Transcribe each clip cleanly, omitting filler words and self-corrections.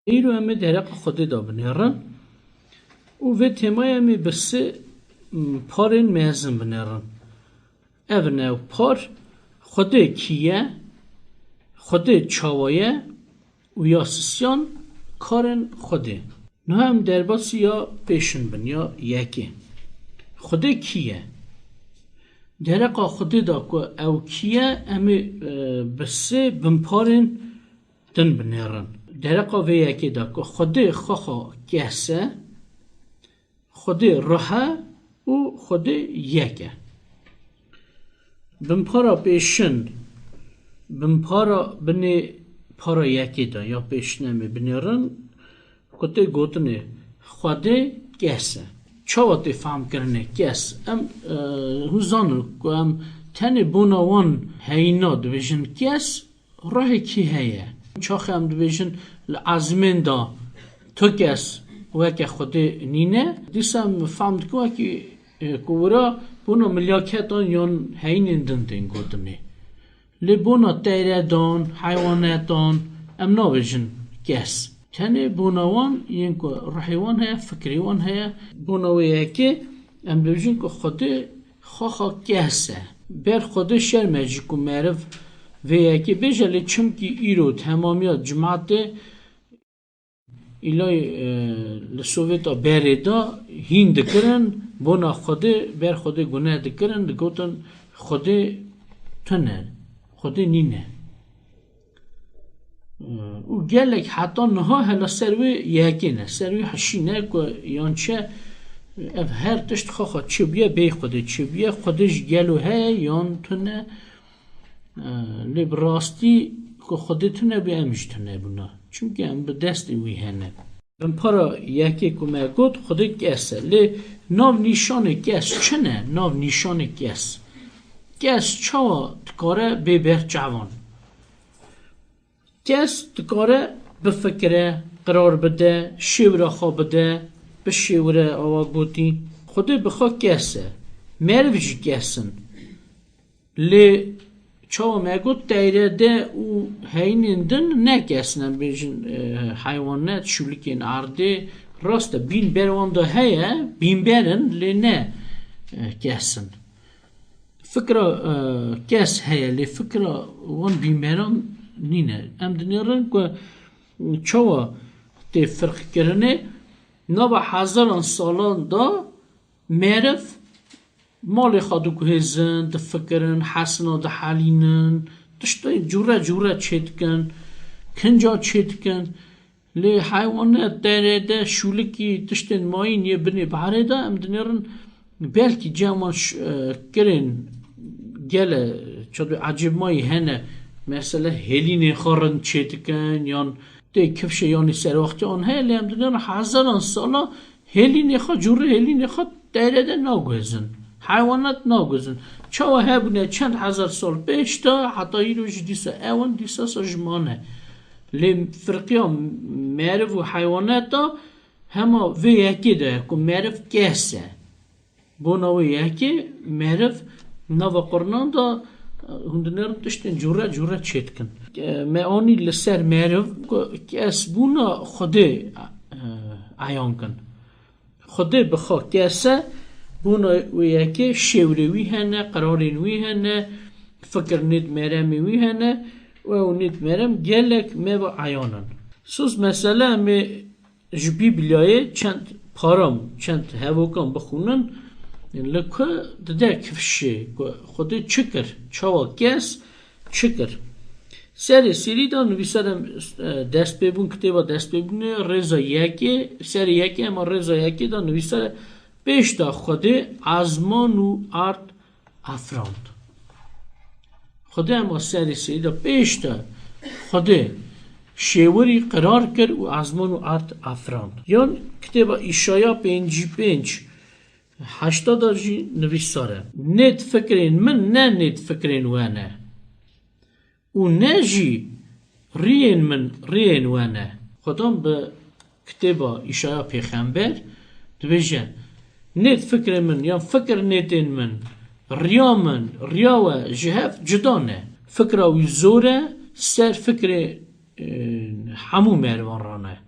ایرو امی درق خودی دا بنیرن و تمای امی بسه پارین مهزم بنیرن او نو پار خودی کیه خودی چاوایه و یا سسیان کارن خودی نه هم در باسی یا پیشن بن یا یکی خودی کیه درقا خودی دا که او کیه امی بسه بمپارین دن بنیرن درقا و یکی دا که خودی خواه گسه خودی روحه و خودی یکه بمپارا پیشن بمپارا بنی پارا یکی دا یا پیشنمی بنیرن کتی گوتنی خودی گسه چاوتی فهم کرنه گس ام هزانو که ام تنی بوناوان هینا دویژن گس راه کی هیه چاخ هم دویژن لعزمین دا تو گس وکه خودی نینه دیسم فهمد که وکی کورا بونا ملیاکتان یان هینین دندین گوتنی لی بونا تیره دان حیواناتان ام نویژن گس تنه بوناوان ین که روحیوان هیا فکریوان هیا بوناوی که ام دویژن که خودی خواه گسه بر خودی شرمجی که معرف و یکی بیجه لی چمکی ایرو تمامیات جماعت ایلای لسوویتا بری دا هین دکرن بونا خودی بر خودی گناه دکرن دگوتن خودی تنه خودی نینه و گلک حتی نها هلا سروی یکی نه سروی حشینه که یانچه اف هر تشت خواه چه بیه بی خودی چه بیه خودش گلو های یان تنه لی براستی که خودی تنه بی امش تنه بنا چونکه ام به دست وی هنه من پارا یکی که ما گود خودی گسه لی ناو نیشان گس چنه ناو نیشان گس چاوا تکاره ببر جوان گس تکاره بفکره قرار بده شیوره خواه بده به شیوره آوا گوتی خودی بخواه گسه مرویج گسن لی چاوا مگود دایره ده و هینندن نگسنن بیشن حیوانات شولیکین آرده راسته بین بروان ده هیا بین برن لی نه گسن فکر گس هیا لی فکر وان بین بران نینه ام دنیرن که چاوا ده فرق کرنه نبا هزاران سالان دا معرف مال خادو گهزن دفکرن حسنا دحالینن تشتای جوره چیتکن کنجا چیتکن لی حیوانات داره ده شولکی تشتن ماین یه بنی بحره ده ام دنیرن بلکی جامان کرن گله چادو عجب مایی هنه مثلا هلینی خارن چیتکن یان ده کفشه یانی سر وقتی آن ها لی ام دنیرن هزاران سالا هلینی خواه جوره هلینی خواه داره ده ناگهزن حیوانات ناگزن چاوا هبونه چند هزار سال پیش تا حتی ایروش دیسا اون دیسا سجمانه لی فرقیا معرف و حیوانات دا هما وی یکی ده که معرف گسه بونا وی یکی معرف نوا قرنان دا هندنرم تشتن جوره چیتکن معانی لسر معرف گس بونا خوده عیان کن خوده بخوا گسه بونا ویاکی شوری وی هنه قرارین وی هنه فکر نید مرمی وی هنه و نید مرم گلک می و عیانن سوز مثلا می جبی بلیای چند پارام چند هواکان بخونن لکه دده کفشه خودی چکر چاوا گس چکر سری دا نویسادم دست ببون کتابا دست ببونه رضا یکی سری یکی اما رضا یکی دا نویسادم پیش دا خودی ازمان و ارد افراند خودی اما سری دا پیش دا خودی شیوری قرار کرد و ازمان و ارد افراند یان کتاب ایشایا 55-80 جی نویساره نید فکرین من نه نید فکرین وانه و نه جی رین من رین وانه خودم به کتاب ایشایا پیغمبر دویجه نید فکر من یا فکر نیدین من ریا من ریاوه جهف جدانه فکر وی زوره سر فکر همو مروان رانه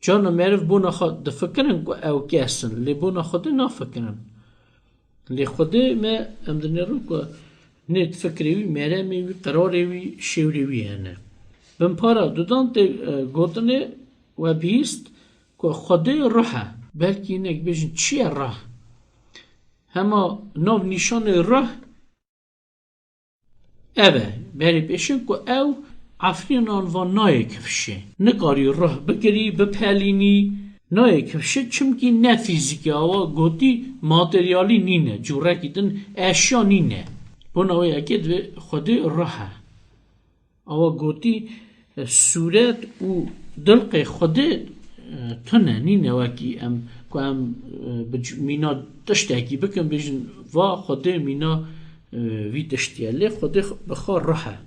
جانا مرف بونا خود دفکرن که او گسن لی بونا خود نفکرن لی خود ما امدنی رو که نت فکریوی مرمیوی قراریوی شوریوی هنه بم پارا دودان ته گوتنه و بیست که خود روحه بلکه اینک بیشن چیه راه هما نو نشان راه اوه بری بیشن که او عفرینان و نای کفشه نکاری راه بگری بپلینی نای کفشه چمکی نه فیزیکی آوا گوتی ماتریالی نینه جوره کدن اشیا نینه بناوی اکید خود راهه آوا گوتی صورت و دلق خود تنه نینه وکی ام که ام مینا دشتاکی بکن بیشن و خود مینا وی دشتیاله خود بخار راهه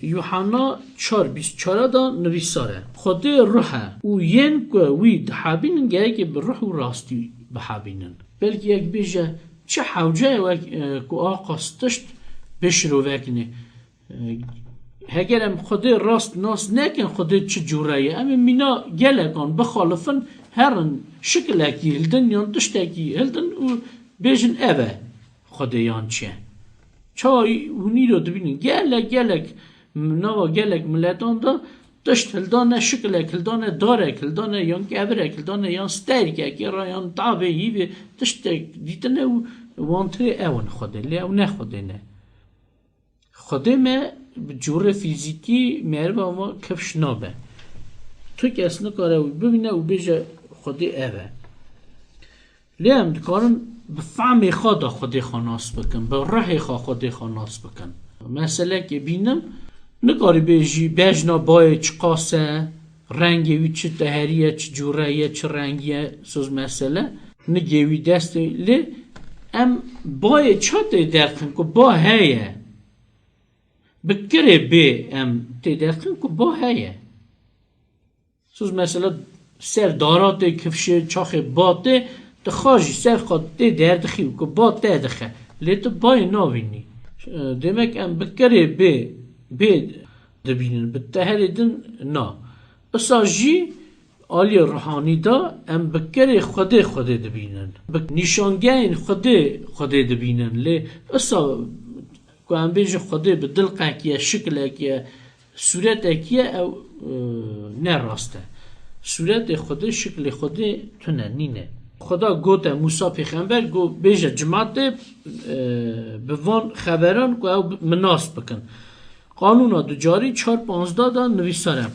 یوحنا 4:24 دا نویساره خود روحه و ین که وی دحابینن گره که به روح و راستی بحابینن بلکه یک بیجه چه حوجه که آقاستشت بشرو وکنه هگرم خود راست ناس نکن خود چه جوره اما مینا گلکان بخالفن هرن شکلکی هلدن یان تشتکی هلدن و بیجن اوه خود یان چه چای اونی رو دبینن گلک نوا گلک ملتان دا تشت هلدانه شکلک هلدانه دارک هلدانه یان کبرک هلدانه یان سترکک یان طابه هیوه تشتک دیتنه و وانتره اون خوده لی او نه خوده نه خوده ما جور فیزیکی مربا ما کفش نابه تو کس نکاره و ببینه و بیجه خوده اوه لی هم دکارن به فهم خدا خوده خاناس بکن به ره خوده خاناس بکن مثلا که بینم نکاری بیجی بجنا بای چه قاسه رنگی وی چه تهریه چه جوره چه رنگیه سوز مثلا نگیوی دسته لی ام بای چه تیدرخن که با هیه بکره بی ام تیدرخن که با هیه سوز مثلا سر دارات کفشه چاخ باته تخاجی سر خود تیدردخیو که با تیدخه لی تو بای ناوینی demek ام بکره بی دبینن بتهریدن نا اساجی آلی روحانی دا ام بکره خود دبینن بک نشانگین خود دبینن لی اسا که ام بیج خود بدلقه کیه شکله کیه صورت کیه او نه راسته صورت خود شکل خود تونه نینه خدا گوته موسی پیغمبر گو بیج جماعت بوان خبران که او مناس بکن قانون دجاری 4:15 دا نویساره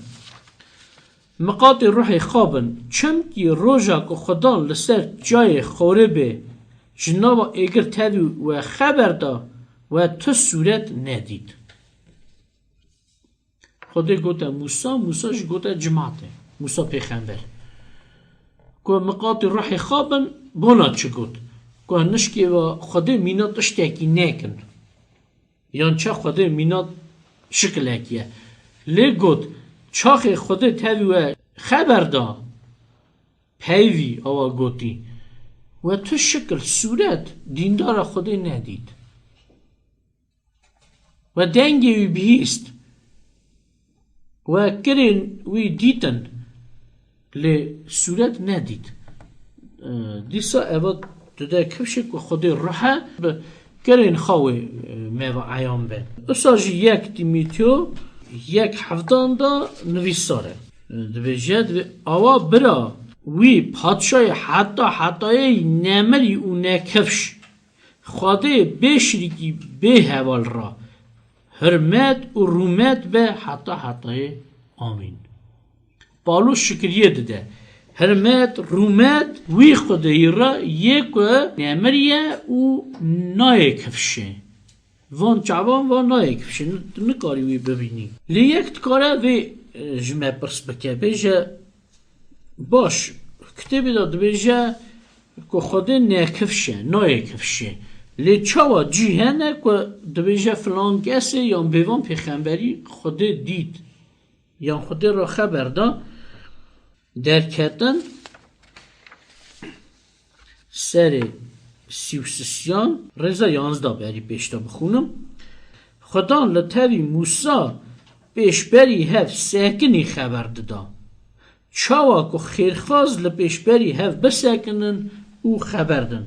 مقاط روح خوابن چمکی روژا که خدان لسر جای خوره به جنابا اگر تدو و خبر دا و تو صورت ندید خدا گوته موسی گوته جماعته موسی پیغمبر که مقاط روح خوابن بونا چه گوت که نشکی و خدا مینات اشتاکی نکن یان چه خدا مینات شکلکیه لی گوت چاخ خود تاوی و خبر دا پیوی آوا گوتی و تو شکل صورت دیندار خود ندید و دنگی وی بیست و کرین وی دیتن لی صورت ندید دیسا اوا دوده کفشه که خود روحه کرین خواهی میوه عیام به اساجی 1 تیمیتیو 1:17 دا نویساره دویجد و آوا برا وی پادشای حتی نمری و نکفش خواده بشریکی به حوال را حرمت و رومت به حتی آمین بالو شکریه داده حرمت رومت وی خدایی را یک نمریه و نای کفشه وان جوان و نای کفشه نکاری وی ببینی لی یک کاره وی جمعه پرس بکه بیجه باش کتابی داد بیجه که خود نکفشه نای کفشه لی چاوا جیهنه که بیجه فلان کسی یا بیوان پیغمبری خود دید یا خود را خبر دا درکتن سر 33 رضا 11 بری پیشتا بخونم خدا لطوی موسی پیش بری هف سکنی خبر دادا چاوا کو خیرخواز لپیشبری هف بسکنن او خبردن.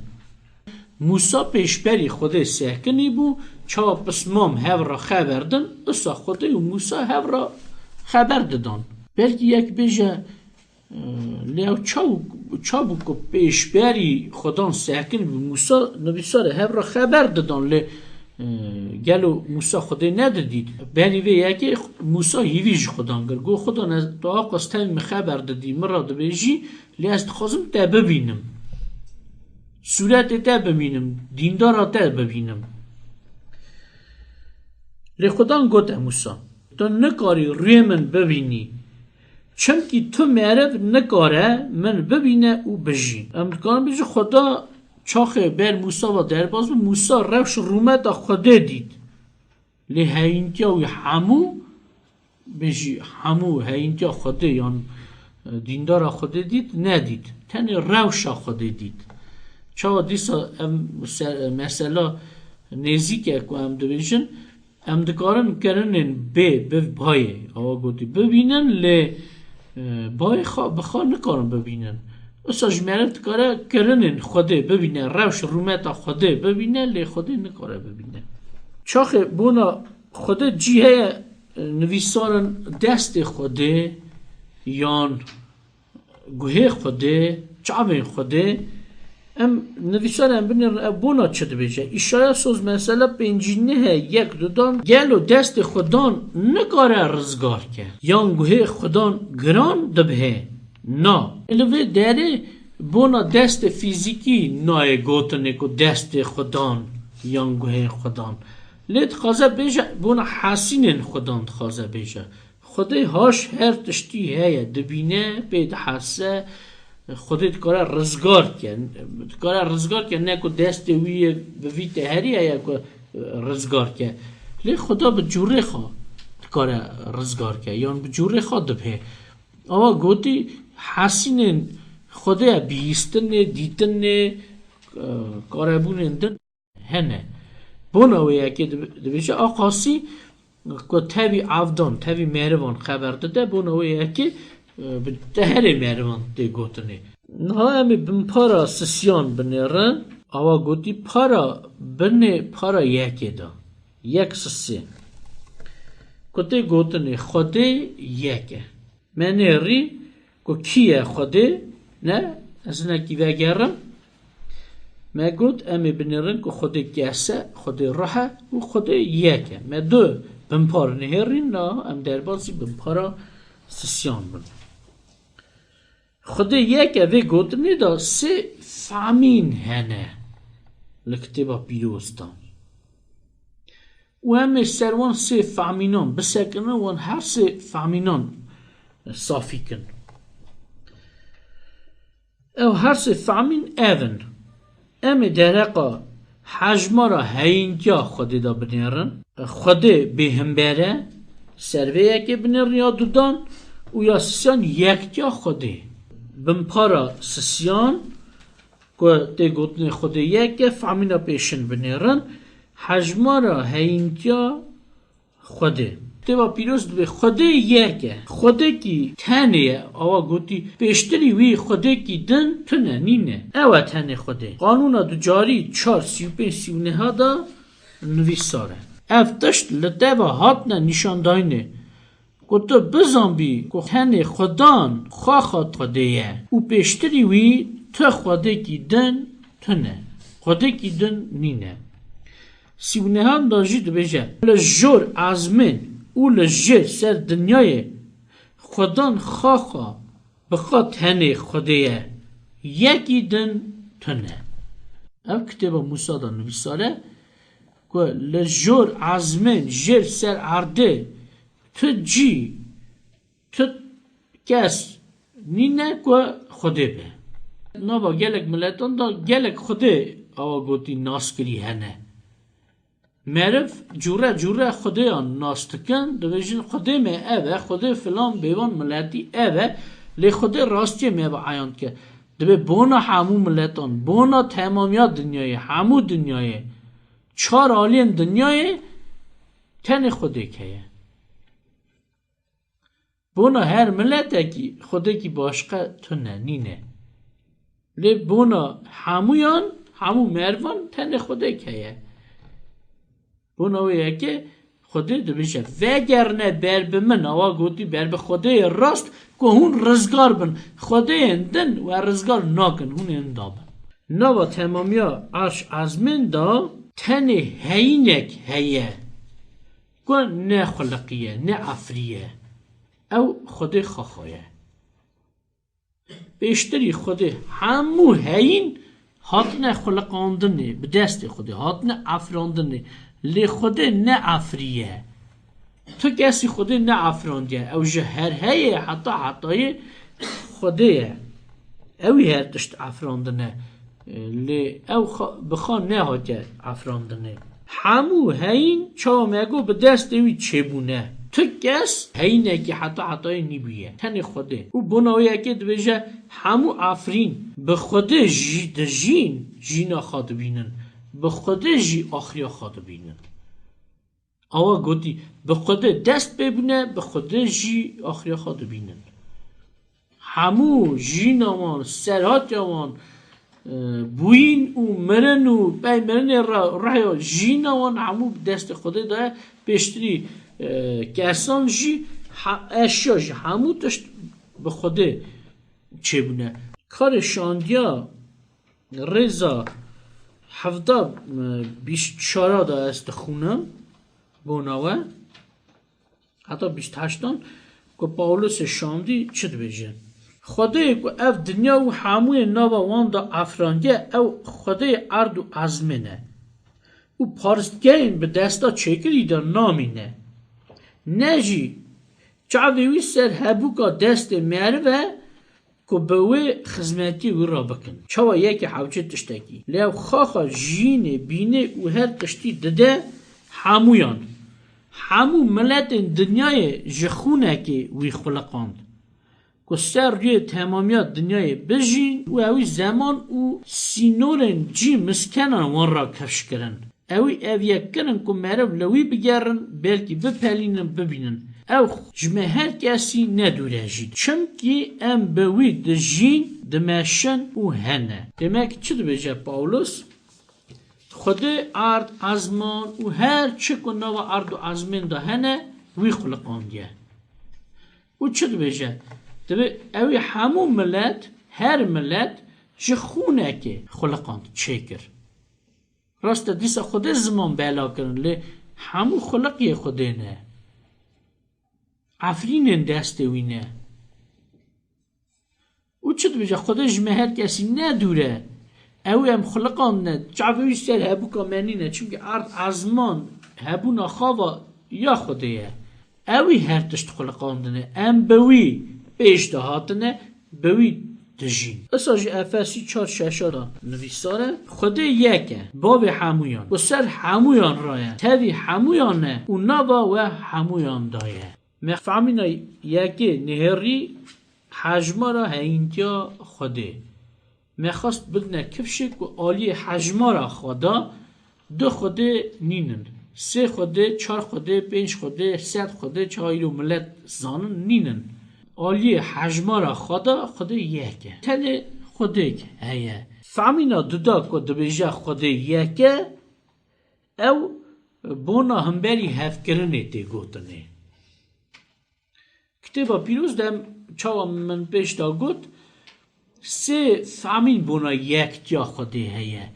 موسی پیشبری خود سکنی بو چاوا پسمام هف را خبردن اصا خود و موسی هف را خبر دادن. بلکه یک بیجه لیو چاو بو که پیشبری خودان سکنی بو موسی نویسار هف را خبر دادن لی گلو موسی خدا ندادید بلی وی یکی موسی هیویج خودان گر گو خدا تو آقاس تایم خبر دادی مراد بیجی لی از خواستم تا ببینم صورت تا ببینم دیندار تا ببینم لی خودان گوته موسی تو نکاری روی من ببینی چونکی تو معرف نکاره من ببینه او بجی امکان بیجی خدا چاخه بر موسی و درباز و موسی روش رومت خدا دید لی هینتیا و همو بجی همو هینتیا خدا یان دیندار خدا دید ندید تنی روش خدا دید چاو دیسا مثلا نزیکه که هم دویشن هم دکارن کرنن به بایه آوا گوتی ببینن لی بای بخواه نکارن ببینن اصلا جمعیت کاره کرنن خوده ببینه روش رومت خوده ببینه لی خوده نکاره ببینه چاخه بونا خوده جیه نویسارن دست خوده یان گوه خوده چعبین خوده ام نویسارن بینر بونا چه بیجه اشاره سوز مثلا پنجینه یک دودان گلو دست خودان نکاره رزگار که یان گوه خودان گران دبه نه الوی داره بونا دست فیزیکی نای گوتنه که دست خودان یانگوه خودان لید خوازه بیجه بونا حسینن خودان خوازه بیجه خودی هاش هر تشتی هیا دبینه بید حسه خودی کاره رزگار که نه که دست وی تهری هیا که رزگار که لید خدا به جوره خواه کاره رزگار که یان به جوره خواه دبه اما گوتی حسینن خدا بیستن دیتن کاربونن دن هنه بوناویه که دویشه آقاسی که تاوی عفدان تاوی مهروان خبر داده بوناویه که تهر مهروان دی گوتنه نه امی بم پارا سسیان بنیرن اما گوتی پارا بنی پارا یکی دا یک سسی کتی گوتنه خدا یکه منی ری که کیه خوده نه اصلا کی وگرم ما گفت امی بنیرن که خوده کیسه خوده راحه و خوده یکه ما دو بمپار نهرین نه ام دربازی بمپارا سسیان بند خوده یکه وی گفت نیدا سه فامین هنه لکتبا پیروستان و امی سروان سه فامینان بسکنن وان هر سه فامینان صافی کن او هر سه فامین اون امی درقا حجما را هینجا خودی دا بنیرن خودی به هم بره سروه یکی بنیرن یا دودان و یا سسیان یک جا خودی بمپارا سسیان که دی گوتن خودی یکی فامین پیشن بنیرن حجما را هینجا خودی تبا پیروز به خودی یکه خودی کی تنیه آوا گوتی پیشتری وی خودی کی دن تنه نینه اوه تنه خودی قانون دو جاری 435 ها دا نویساره افتشت لطبا هاتنه نشانداینه گوتو بزن بی که تنه خودان خواهد خودیه او پیشتری وی تو خودی کی دن تنه خودی کی دن نینه 39 ها دا جید بجه لجور عزمین او لجه سر دنیای خودان خواخا بخواد هنه خودیه یکی دن تنه او کتاب موسی دا نویساره که لجور عزمین جر سر عرده تو جی تو کس نینه که خوده به نابا گلک ملتان دا گلک خوده آوا گوتی ناسکری هنه معرف جوره خدایان ناستکن دویجین خدای می اوه خدای فلان بیوان ملتی اوه لی خدای راستی می با عیان که دوی بونا همو ملتان بونا تمامیات دنیای همو دنیای 4 عالین دنیای تن خدای که بونا هر ملت کی خدا کی باشقه تو نینه لی بونا همو مروان تن خدا که بونا ویه که خدا دو بشه وگرنه بر به من آوا گوتی بر به خدا راست که هون رزگار بن خدا اندن و رزگار ناکن هون اندابن نوا تمامیا عرش ازمن دا تن هینک هیه که نه خلقیه نه افریه او خدا خواهیه بیشتری خدا همو هین هاتنه خلقاندنه به دست خدا هاتنه افراندنه لی خدا نه افریه تو کسی خدا نه افراندیه او جهر هیه حتی خدایه اوی هر دشت افراندنه لی او بخوان نه هاته افراندنه همو هین چا مگو به دست اوی چه بونه تو کس هینه که حتی نیبیه تن خوده او بناویه که دویجه همو افرین به خوده جینا خواد بینن به خوده جی آخریا خواد بینن آوا گوتی به خوده دست ببینه به خوده جی آخریا خواد بینن همو جینامان سرهاتیامان بوین و مرن و بای مرن راه جینامان همو دست خوده داره بیشتری کسان جی اشیا جی همو داشت به خوده چه بونه کار شاندیا رضا 24 دا است خونم بوناوه حتی 28 که پاولوس شاندی چه بجن خدای که اف دنیا و هموی نوا وان دا افرانگه او خدای ارد و ازمنه او پارستگین به دستا چکری دا نامینه نجی چاویوی سر هبوکا دست مروه که بوی خزمتی و را بکن چاوا یکی حوچه تشتکی لیو خاخا جینه بینه و هر تشتی دده همو ملت دنیای جخونه که وی خلقاند که سر روی تمامیات دنیای بجین و اوی زمان و سینورن جی مسکنن وان را کفش کرن اوی یک کرن که مرو لوی بگرن بلکه بپلینن ببینن او جمع هر کسی ندوره جید چمکی ام بوی دجین دمشن و هنه demek چی دو بجه پاولوس خدا ارد ازمان و هر چه کنه و ارد و ازمان ده هنه وی خلقاندیه و چی دو بجه اوی همو ملت هر ملت جه خونه که خلقاند چه کر راست دیسا خدا زمان بلا کرن لی همو خلقی خدا نه افرین دسته وینه او چه بجه خدا جمع هر کسی ندوره او هم خلقان نه جعبوی سر هبو کامنی نه چونکه ارد ازمان هبو نخوا یا خدایه اوی هر تشت خلقان نه ام بوی پیش دهاتنه بوی دجین اساجی افسی 4-6 نویساره خدا یکه باب همویان و سر همویان رایه تاوی همویانه و نبا و همویان دایه مفهمینا یکی نهری حجمارا هینتیا خوده مخواست بدنه کفشه که آلی حجمارا خدا 2 خوده نینن 3 خوده 4 خوده 5 خوده 100 خوده چهایلو ملت زانن نینن آلی حجمارا خدا یکه تله خوده که هیه فهمینا دودا که دو بیجه خوده یکه او بونا همبری هفکرنه تی گوتنه کتابا پیروز دم چاوا من پیش دا گوت 3 فهمین بونا یک تیا خوده هیه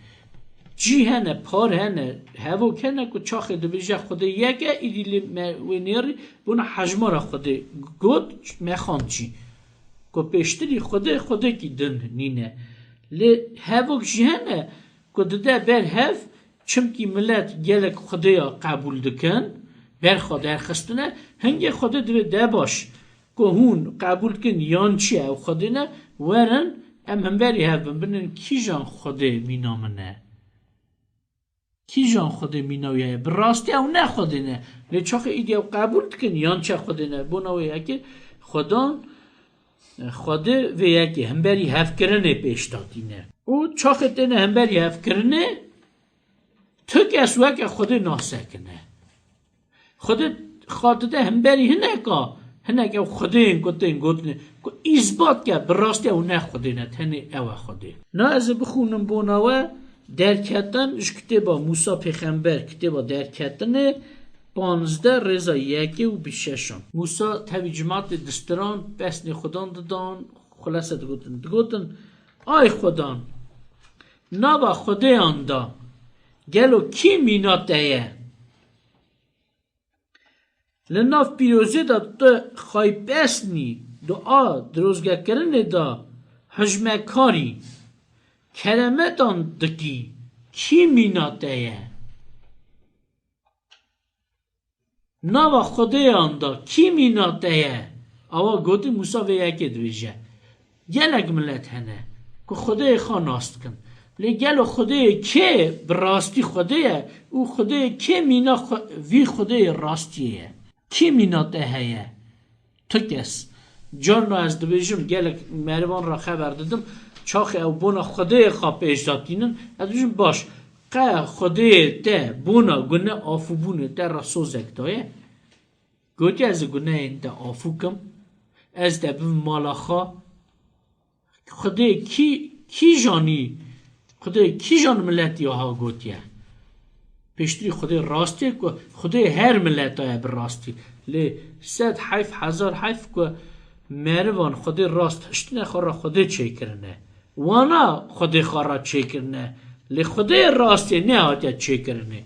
جی هنه پار هنه هوا کنه که چاخ دو بیجه خوده یکه ایدیلی وینیری بونا حجمارا خوده گوت مخان چی که پیشتری خوده کی دن نینه لی هوا جی هنه که داده بر هف چمکی ملت گلک خوده قبول دکن بر خوده خستنه هنگه خوده ده باش که هون قبول کن یان چی او خوده نه ورن هم بری هفن بنن کی جان خوده می نامنه کی جان خوده می نویه براستی او نه خوده نه لیچاخ ایدی او قبول کن یان چه خوده نه بناویه که خوده و یکی هم بری هف کرنه پیش دادینه او چاخ دینه هم بری هف کرنه تو کس وکه خوده ناسکنه خوده خاطده هم بری هنه که هنگ او خودین گوتن اثبات که براستی او نه خودینه تنی او خوده. نه از بخونم بوناوه در کتن کتابا موسی پیغمبر کتابا در کتن 15 رضا 1 و 26 موسی تاوی جماعت دستران بسنی خودان دادن خلاصه گوتن آی خودان نابا خوده آندا گلو کی مینات دهیه لناف پیروزی دا تو خواهی بسنی دعا دروزگه کرنه دا حجمه کاری کلمه دان دکی کی مینات دهیه نوا خوده آندا کی مینات دهیه اوا گوتی موسی و یکی دویجه گلک ملت هنه که خوده خواه ناست کن لگل خوده که براستی خوده او خوده که مینا وی خوده راستیه کی مینا دهیه تو کس جان را از دویجم گلک مروان را خبر دادم چاخ او بونا خوده خواه پیش دادینن از دویجم باش که خوده ده بونا گنه آفو بونه ده را سوزک دایه گوتی از گنه این ده آفو کم از ده بیم مالا خواه خوده کی جانی خدای کی جان ملتی ها گوتیه پیشتری خدای راستی که خدای هر ملت های بر راستی لی 100,000 حیف که مروان خدای راست هشتنه خورا خدای چه کرنه وانا خدای خورا چه کرنه لی خدای راستی نه آتیا چه کرنه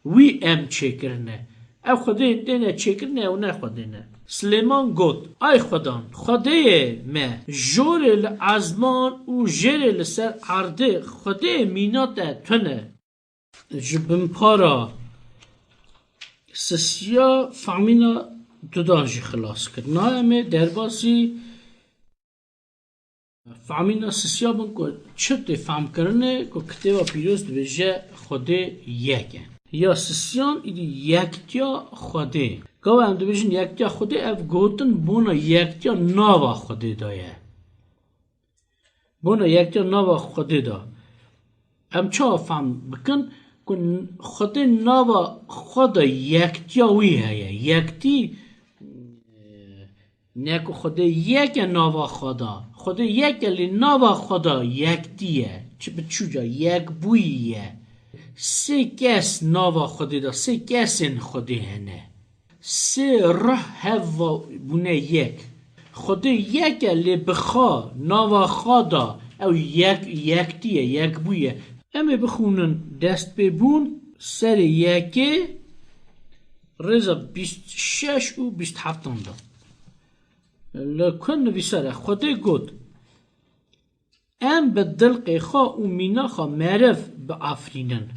وی ام چه کرنه او خدای دینه چه کرنه او نه خدای نه سلیمان گوت ای خدان خدای ما جور الازمان و جر لسر عرده خدای مینات تنه جبن پارا سسیا فهمینا دودانجی خلاص کرد نه امه درباسی فهمینا سسیا بن که چطور فهم کرنه که کتابا پیروز دویجه خدای یکه یا سسیان ایدی یکتیا خدای گاو هم دویجن یکتیا خدای اف گوتن بونا یکتیا ناوا خدای دایه بونا یکتیا ناوا خدای دا هم چه فهم بکن که خدای ناوا خدای یکتیا وی هیه یکتی نکو خدای یک ناوا خدای یک لی ناوا خدا یکتیه چه بچوجا یک بوییه سه کس ناوا خدای دا سه کسین خدای هنه سه روح هوا بونه یک خدای یک لی بخوا ناوا خدا او یکتیه یک بویه اما بخونن دست ببون سر یکی رضا 26 و 27 دا لکن نویساره خدای گود ام به دلق خواه و مینا خواه معرف به افرینن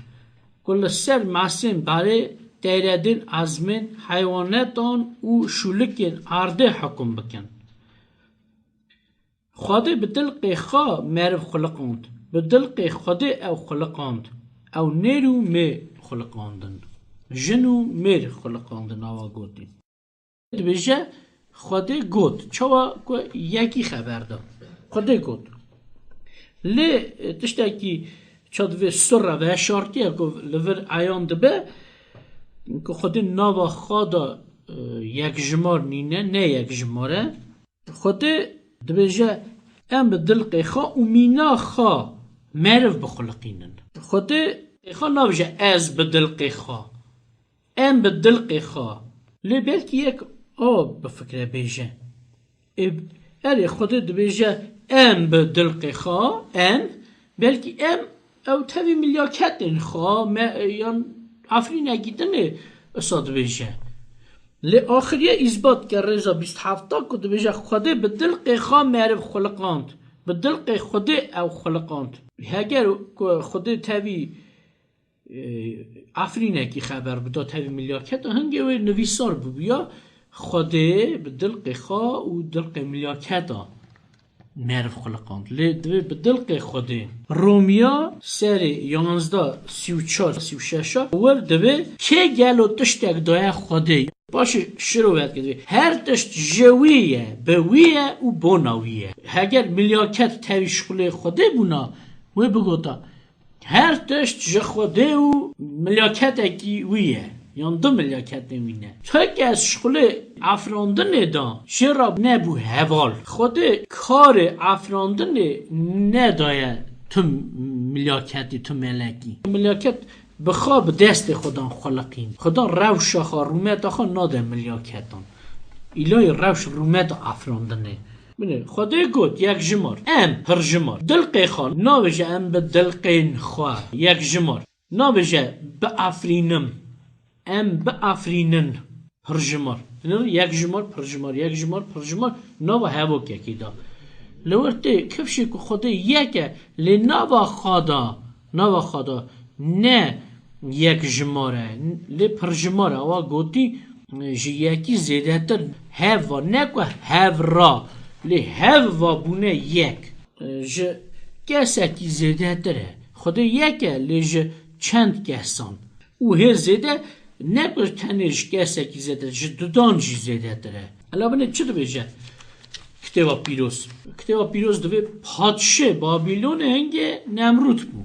کل سر معصیم برای دیردین ازمین حیواناتان و شلکین عرده حکم بکن خدای به دلق خواه معرف خلقاند به دلق خدای او خلقاند او نیرو می خلقاندن جنو میر خلقاندن آوا گودین بجه خدای گود چوا که یکی خبر دا خدای گود لی تشتاکی چادوی سر و شارتیه که لور عیان دبه که خدای ناوا خدا یک جمار نینه نه یک جماره خدای دبجه ام به دلق خواه و مینا خواه معرف بخلقینن خدای خواه نبجه از به دلق خواه ام به دلق خواه لی بلکی یک آب بفکره بیجه اری خدای دبجه ام به دلق خواه ام بلکی ام او تاوی ملیاکتن خواه یا افرین اگیدن اصاد بیجه لی آخریه اثبات که رضا 27 که دبجه خدای به دلق خواه معرف خلقاند به دلق خدای او خلقاند اگر خدای تاوی افرینه کی خبر بدا تاوی ملیاکت هنگه و نویسار ببیا خدای به دلق خواه و دلق ملیاکت معرف خلقاند لی دوی به دلق خدای رومیا سر 11 34 36 ور دوی که گلو تشتک دای خدای باشه شروع کرد هر تشت جویه بویه و بوناویه اگر ملیاکت تاوی شغل خدای بونا و بگوتا هر تشت ج خدای و ملیاکت اکی ویه یان 2 ملیاکت نمینه تا که از شغل افراندن دا چرا نبو حوال خود کار افراندن ندایه تو ملیاکتی تو ملکی ملیاکت بخواب دست خدا خلقین خدا روش رومت آخا ناده ملیاکتان ایلای روش رومت افراندنه بینه خدا گفت یک جمار ام هر جمار دلقی خال نابجه ام به دلقین خواه یک جمار نابجه به افرینم ام به افرینن هر جمار یک جمار پر جمار یک جمار پر جمار نابا هوا یکی دا لورته کفشی که خدا یکه لی نابا خدا نه یک جماره لی پر جماره و گوتی جی یکی زیده تر هوا نکو هف را لی هوا بونه یک جی کسی زیده تره خدا یکه لی جی چند کسان او هر زیده نکو تنش کسی زیده تره جی دودان جی زیده تره الا بینه چه دو بیجه کتاب پیروز دوی پادشه بابیلون هنگه نمرود بو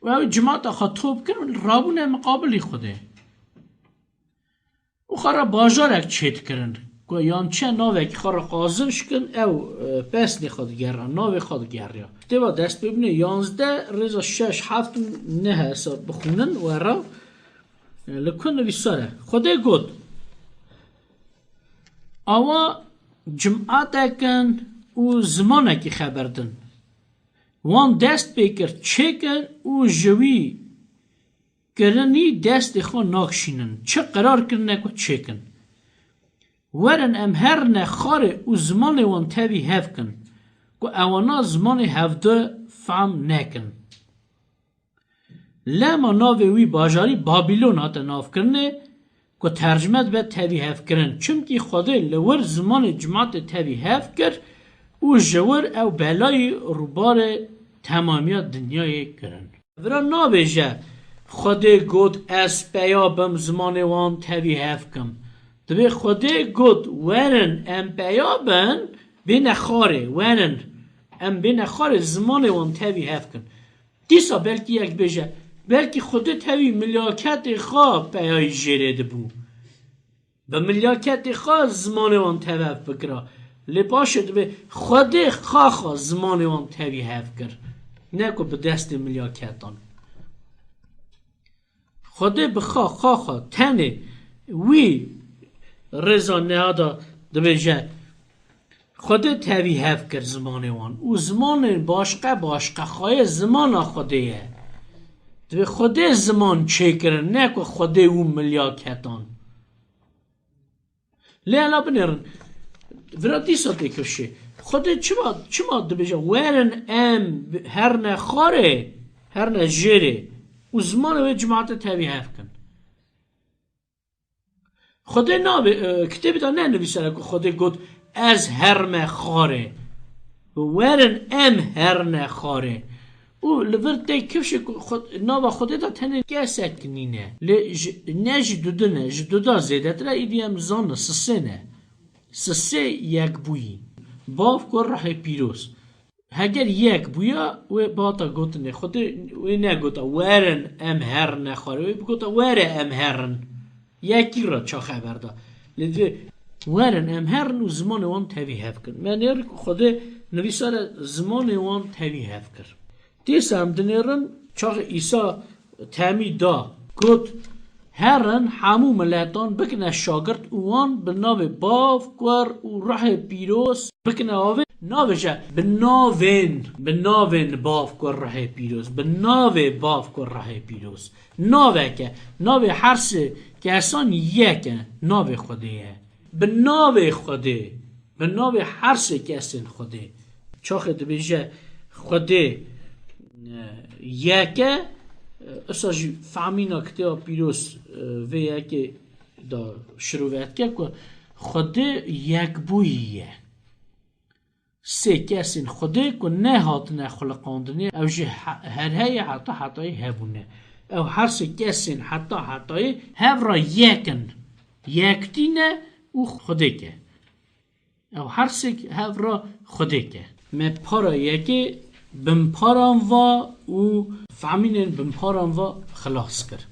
و او جماعت خطوب کرن رابونه مقابلی خوده او خارا باجارک چید کرن که یان چه ناوه که خارا قازمش کن او پس نخواد گرن ناوه خواد گریا کتاب دست ببینه 11 رزا 6 7 نه حساب بخونن و را لکن نویساره خوده گود اوا جمعات کن او زمانه که خبردن وان دست بکر چکن او جوی کرنی دست خو ناکشینن چه قرار کرنه که چکن ورن ام هر نخاره او زمان وان تاوی هف کن که اوانا زمان هفده فهم نکن لما ناوی وی باجاری بابیلون هاتا ناف کرنه که ترجمت به تاوی هف کرن چونکی خوده لور زمان جماعت تاوی هف کر او جور او بلای روبار تمامیات دنیای کرن ورا نابیجه خوده گود از پیابم زمان وان تاوی هف کم دوی خوده گود ورن ام پیابن بین خاره ورن ام بین خاره زمان وان تاوی هف کن دیسا بلکی یک بیجه بلکی خوده تاوی ملیاکت خواه پیای جیره بو به ملیاکت خواه زمان وان تاوی هف بکره لپاشت به خوده خواه زمان وان تاوی هف کر نکو به دست ملیاکتان خوده بخواه تنه وی رضا نهادا دبیجه خوده تاوی هف کر زمان وان او زمان باشقه خواه زمان خوده یه دبی خوده زمان چه کرن نکو خوده او ملیاکتان لیالا بنیرن ورا دیسا دیکشه خوده چما دبیجه ورن ام هر نخاره هر نجره او زمان و جماعت تاوی هف کن خوده کتابی دا نه نویسره که خوده گود از هر نخاره ورن ام هر نخاره او لورده کفش ناوا خوده دا تنه گسک نینه نه جدودا زیده تره ایدیم زانه سسه یک بویی باف کن راه پیروز هگر یک بویا و باتا گوتنه خوده و نگوتا ورن ام هر نخواره و بگوتا وره ام هرن یکی را چا خبر دا لیدوی ورن ام هرن و زمان وان تاوی هف کن من یاری که خوده نویسار زمان وان تاوی هف کر دیس هم دنیرن چاق ایسا تامی دا گوت هرن همو ملتان بکنه شاگرد اوان به ناو باف کور و راه پیروز بکنه آوه ناوشه به ناوین باف کور راه پیروز به ناو باف کور راه پیروز ناوه که ناو حرس که اصلا یکه ناو خوده به ناو خوده به ناو حرس که اصلا خوده چاخه بیشه خوده یکه اصلا جی فهمینا کتاب پیروز و یکی دا شروعات که خوده یک بوییه سه کسین خوده که نه هات نه خلقاندنه او جی هر هی حتی هبونه او هر سه کسین حتی هف را یکن یکتینه او خوده که او هر سه هف را خوده که من پارا یکی بم پاران و فهمینن بم پاران و خلاص کرد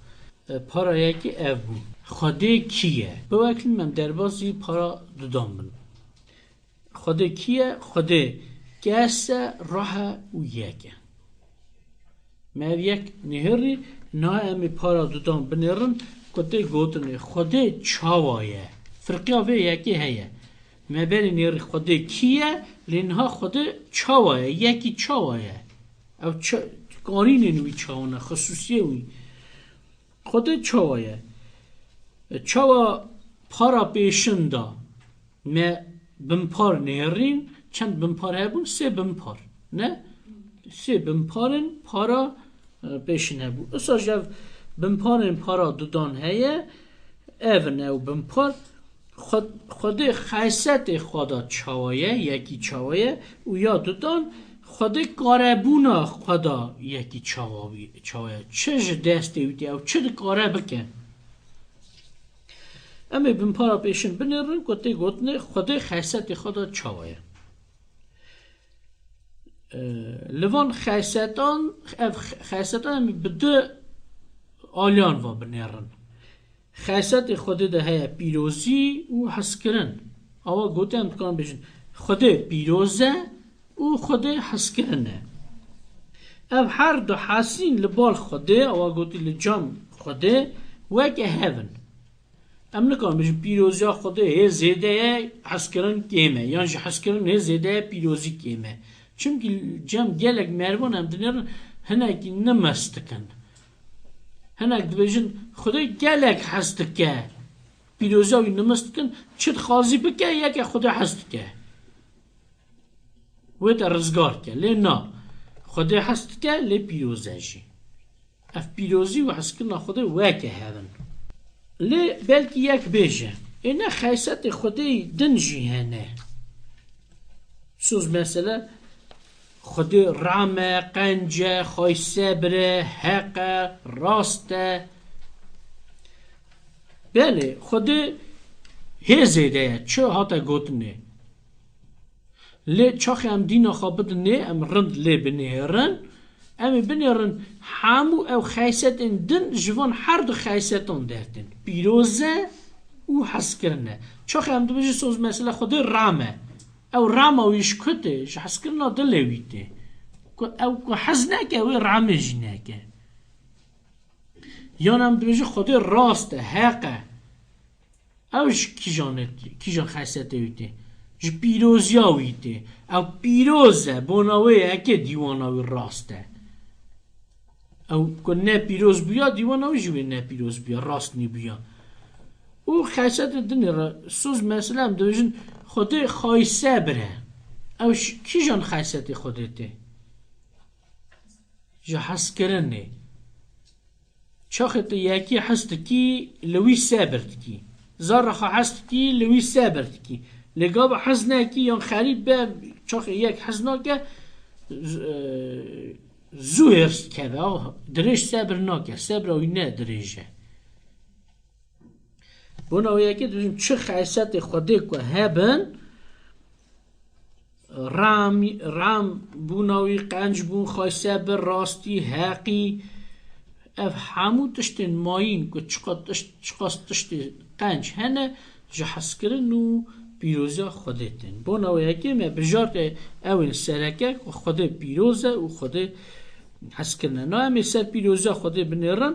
پارا یکی ابو خدا کیه بوکل من در بازی پارا دودان بن خدا کیه خدا کس راه و یکه ما یک نهری نه امی پارا دودان بنرن کته گوتنه خدا چاوایه فرقی آوه یکی هیه ما بین نهر خدا کیه لینها خدا چاوایه یکی چاوایه او قانین نوی چاونه خصوصیه وی خدا چاوایه چاوا پارا پیشن دا ما بمپار نهرین چند بمپار هبون سه بمپار نه سه بمپارن پارا پیشن هبون اصلا جاو بمپارن پارا دودان هیه اون او بمپار خود خیست خدا چاوایه یکی چاوایه و یا دودان خود قاربونا خدا یکی چاوایه چه دستی ویدی او چه قاره بکن اما بمپارا پیشن بنرن کتی گوتنه خود خیست خدا چاوایه لوان خیستان بده آلیان و بنرن خیست خود ده هیا پیروزی و حسکرن اوا گوته هم کان بشن خود پیروزه و خود حسکرنه او هر دو حسین لبال خوده اوا گوته لجام خوده وکه هون ام نکان بشن پیروزی خوده هی زیده حسکرن کیمه یعنی حسکرن هی زیده پیروزی کیمه چونکه جام گلک مروان هم دنیرن هنگی نمستکن هنگ دبیجن خدای گلک هست که پیروزی نمستکن چت خازی بکه یکی خدا هست که ویت رزگار که لی نا خدا هست که لی پیروزشی اف پیروزی و هست کنه خدا واکه هدن لی بلکی یک بیجه اینا خیست خدای دنجی هنه سوز مثلا خود رامه قنجه خوی صبره حقه راسته بله خود هزیده چه هاتا گوتنه لی چاخی هم دینا خوابد نه ام رند لی بنیرن ام بنیرن همو او خیستن دن جوان هر دو خیستان دردن پیروزه و حس کرنه چاخی هم دو بجه سوز مثلا خود رامه او رامه ویش کته ش حس کرنا دلویته او حس نکه وی رامه جی نکه یان هم دو بجه خود راسته حقه اوش کیجان خیسته ویته ج پیروزیا ویته او پیروزه بوناوی اکه دیواناوی راسته او که نه پیروز بیا دیواناوی جوی نه پیروز بیا راست نی بیا او خیسته دنی را سوز مثلا هم دو بجن خود خواهی صبره او کی جان خیستی خودته جا حس کرنه چاخت یکی حست کی لوی صبرت کی زار خواه حست کی لوی صبرت کی لگاب حزنه کی یان خرید به چاخ یک حزنه که زویرست که درش صبر ناکه صبر اوی نه درشه بنا یکی دوشیم چه خیست خوده که هبن رام بوناوی قنج بون خواهی سبر راستی حقی اف همو تشتین ماین که چقاس تشتی قنج هنه جا حس کرن و پیروزه خودتن بنا یکی ما بجارت اول سرکه که خوده پیروزه و خوده حس کرنه نه همی سر پیروزه خوده بنیرن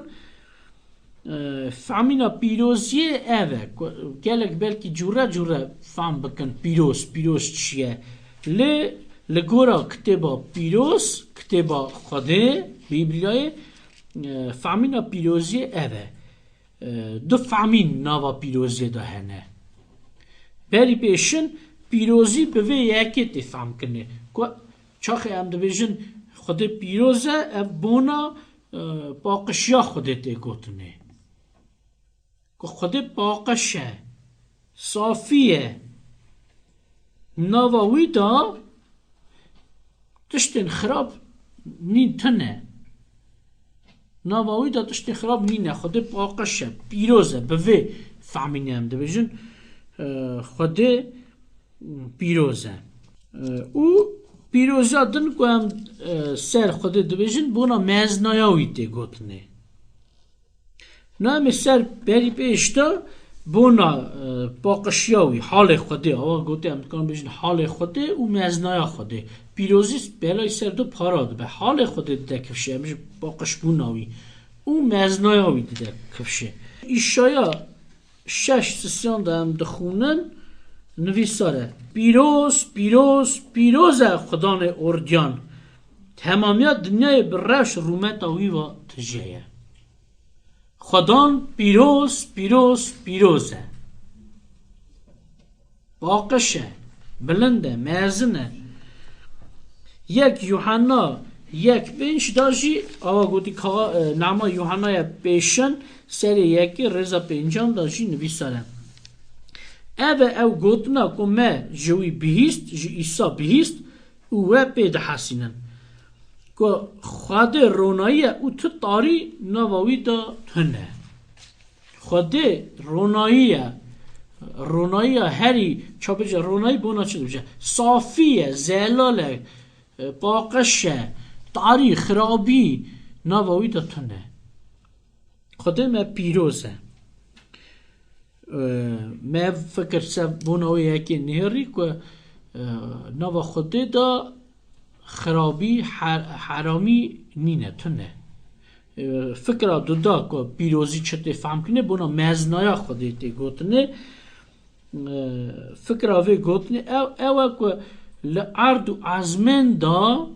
فهمینا پیروزیه اوه گلک بلکی جوره فهم بکن پیروز چیه لگورا کتبا پیروز کتبا خوده بیبلیای فهمینا پیروزیه اوه دو فهمین ناوا پیروزیه دا هنه بری پیشن پیروزی به وی یکی تفهم کنه چاخه هم دو بیشن خوده پیروزه اف بونا باقشیا خوده تی گوتنه که خود باقشه صافیه نواوی دا تشتین خراب نین تنه نواوی دا تشتین خراب نینه خود باقشه پیروزه به وی فهمینه هم ده بجن خود پیروزه او پیروزه دن که هم سر خود ده بجن بونا مزنایاوی ده گوتنه نام سر بری پیشتا بونا باقشیاوی حال خوده آوا گوته امکان بجن حال خوده و مزنای خوده پیروزی بلای سر دو پاراد به حال خوده دیده کفشه همش باقش بوناوی او مزنایاوی دیده کفشه ایشایا 6 سسیان دهم دخونن نویساره پیروز پیروز پیروز خدان اردیان تمامیت دنیای برش رومت آوی و تجیه خدان پیروز پیروز پیروزه باقشه بلنده مزنه یک یوحنا 1:5 داشی آوا گوتی که نما یوحنا پیشن سری یکی رضا پنجان داشی نویساره او گوتنا که ما جوی بهیست جو ایسا بهیست او پیدا حسینن که خود رونایی او تو تاری نواوی دا تنه خود رونایی هری چا بجه رونایی بونا چه بجه صافیه زلاله باقشه تاری خرابی نواوی دا تنه خود ما پیروزه ما فکر سب بوناوی یکی نهری که نوا خود دا خرابی حرامی نینه تنه فکر دودا که پیروزی چطه فهم کنه بونا مزنایا خوده تی گوتنه فکر آوه گوتنه او که لعرض و عزمن دا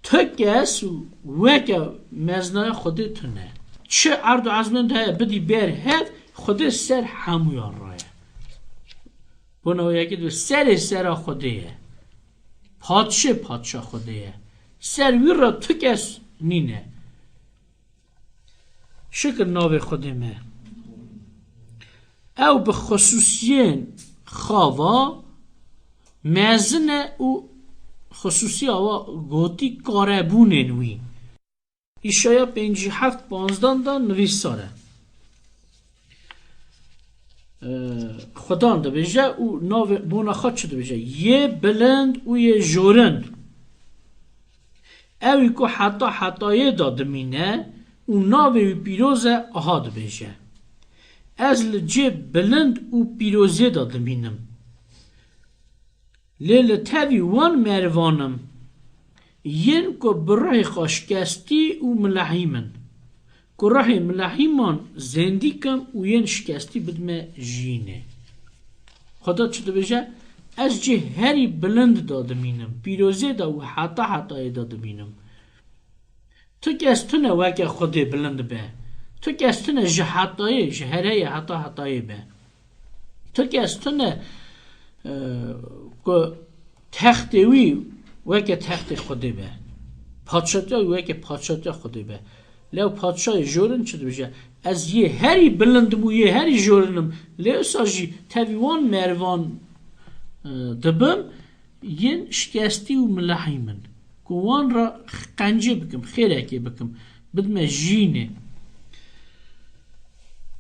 تکس و که مزنایا خوده تنه چه عرض و عزمن دا بدی بر هف خوده سر همویان راه بونا یکی دو سر خوده پادشاه خوده سروی را تو کس نینه شکر ناو خوده مه او به خصوصیین خواوا مزنه او خصوصی آوا گوتی کاربونه نوی ایشایا 57:15 دا نویساره خدان ده بجه او ناو بونا خود شده بجه یه بلند او یه جورند اوی که حتی دادمینه او ناوی پیروز آها ده بجه از لجه بلند او پیروزه دادمینم لیل تاوی وان مروانم ین که برای خاشکستی او ملحیمن که راه ملحیمان زندی کم و ین شکستی بدمه جینه خدا چه بجه از جه هری بلند دادمینم پیروزه دا و حتی دادمینم تو که از تو نه وکه خود بلند به تو که از تو نه جه حتایه جه هره حتی به تو که از تو نه که تختوی وکه تخت خود به پادشاهی وکه پادشاهی خود به لو پادشاه جورن چه بجه از یه هری بلندم و یه هری جورنم لو ساجی تاویوان مروان دبم ین شکستی و ملحیمن که وان را قنجه بکم خیره بکم بدم جینه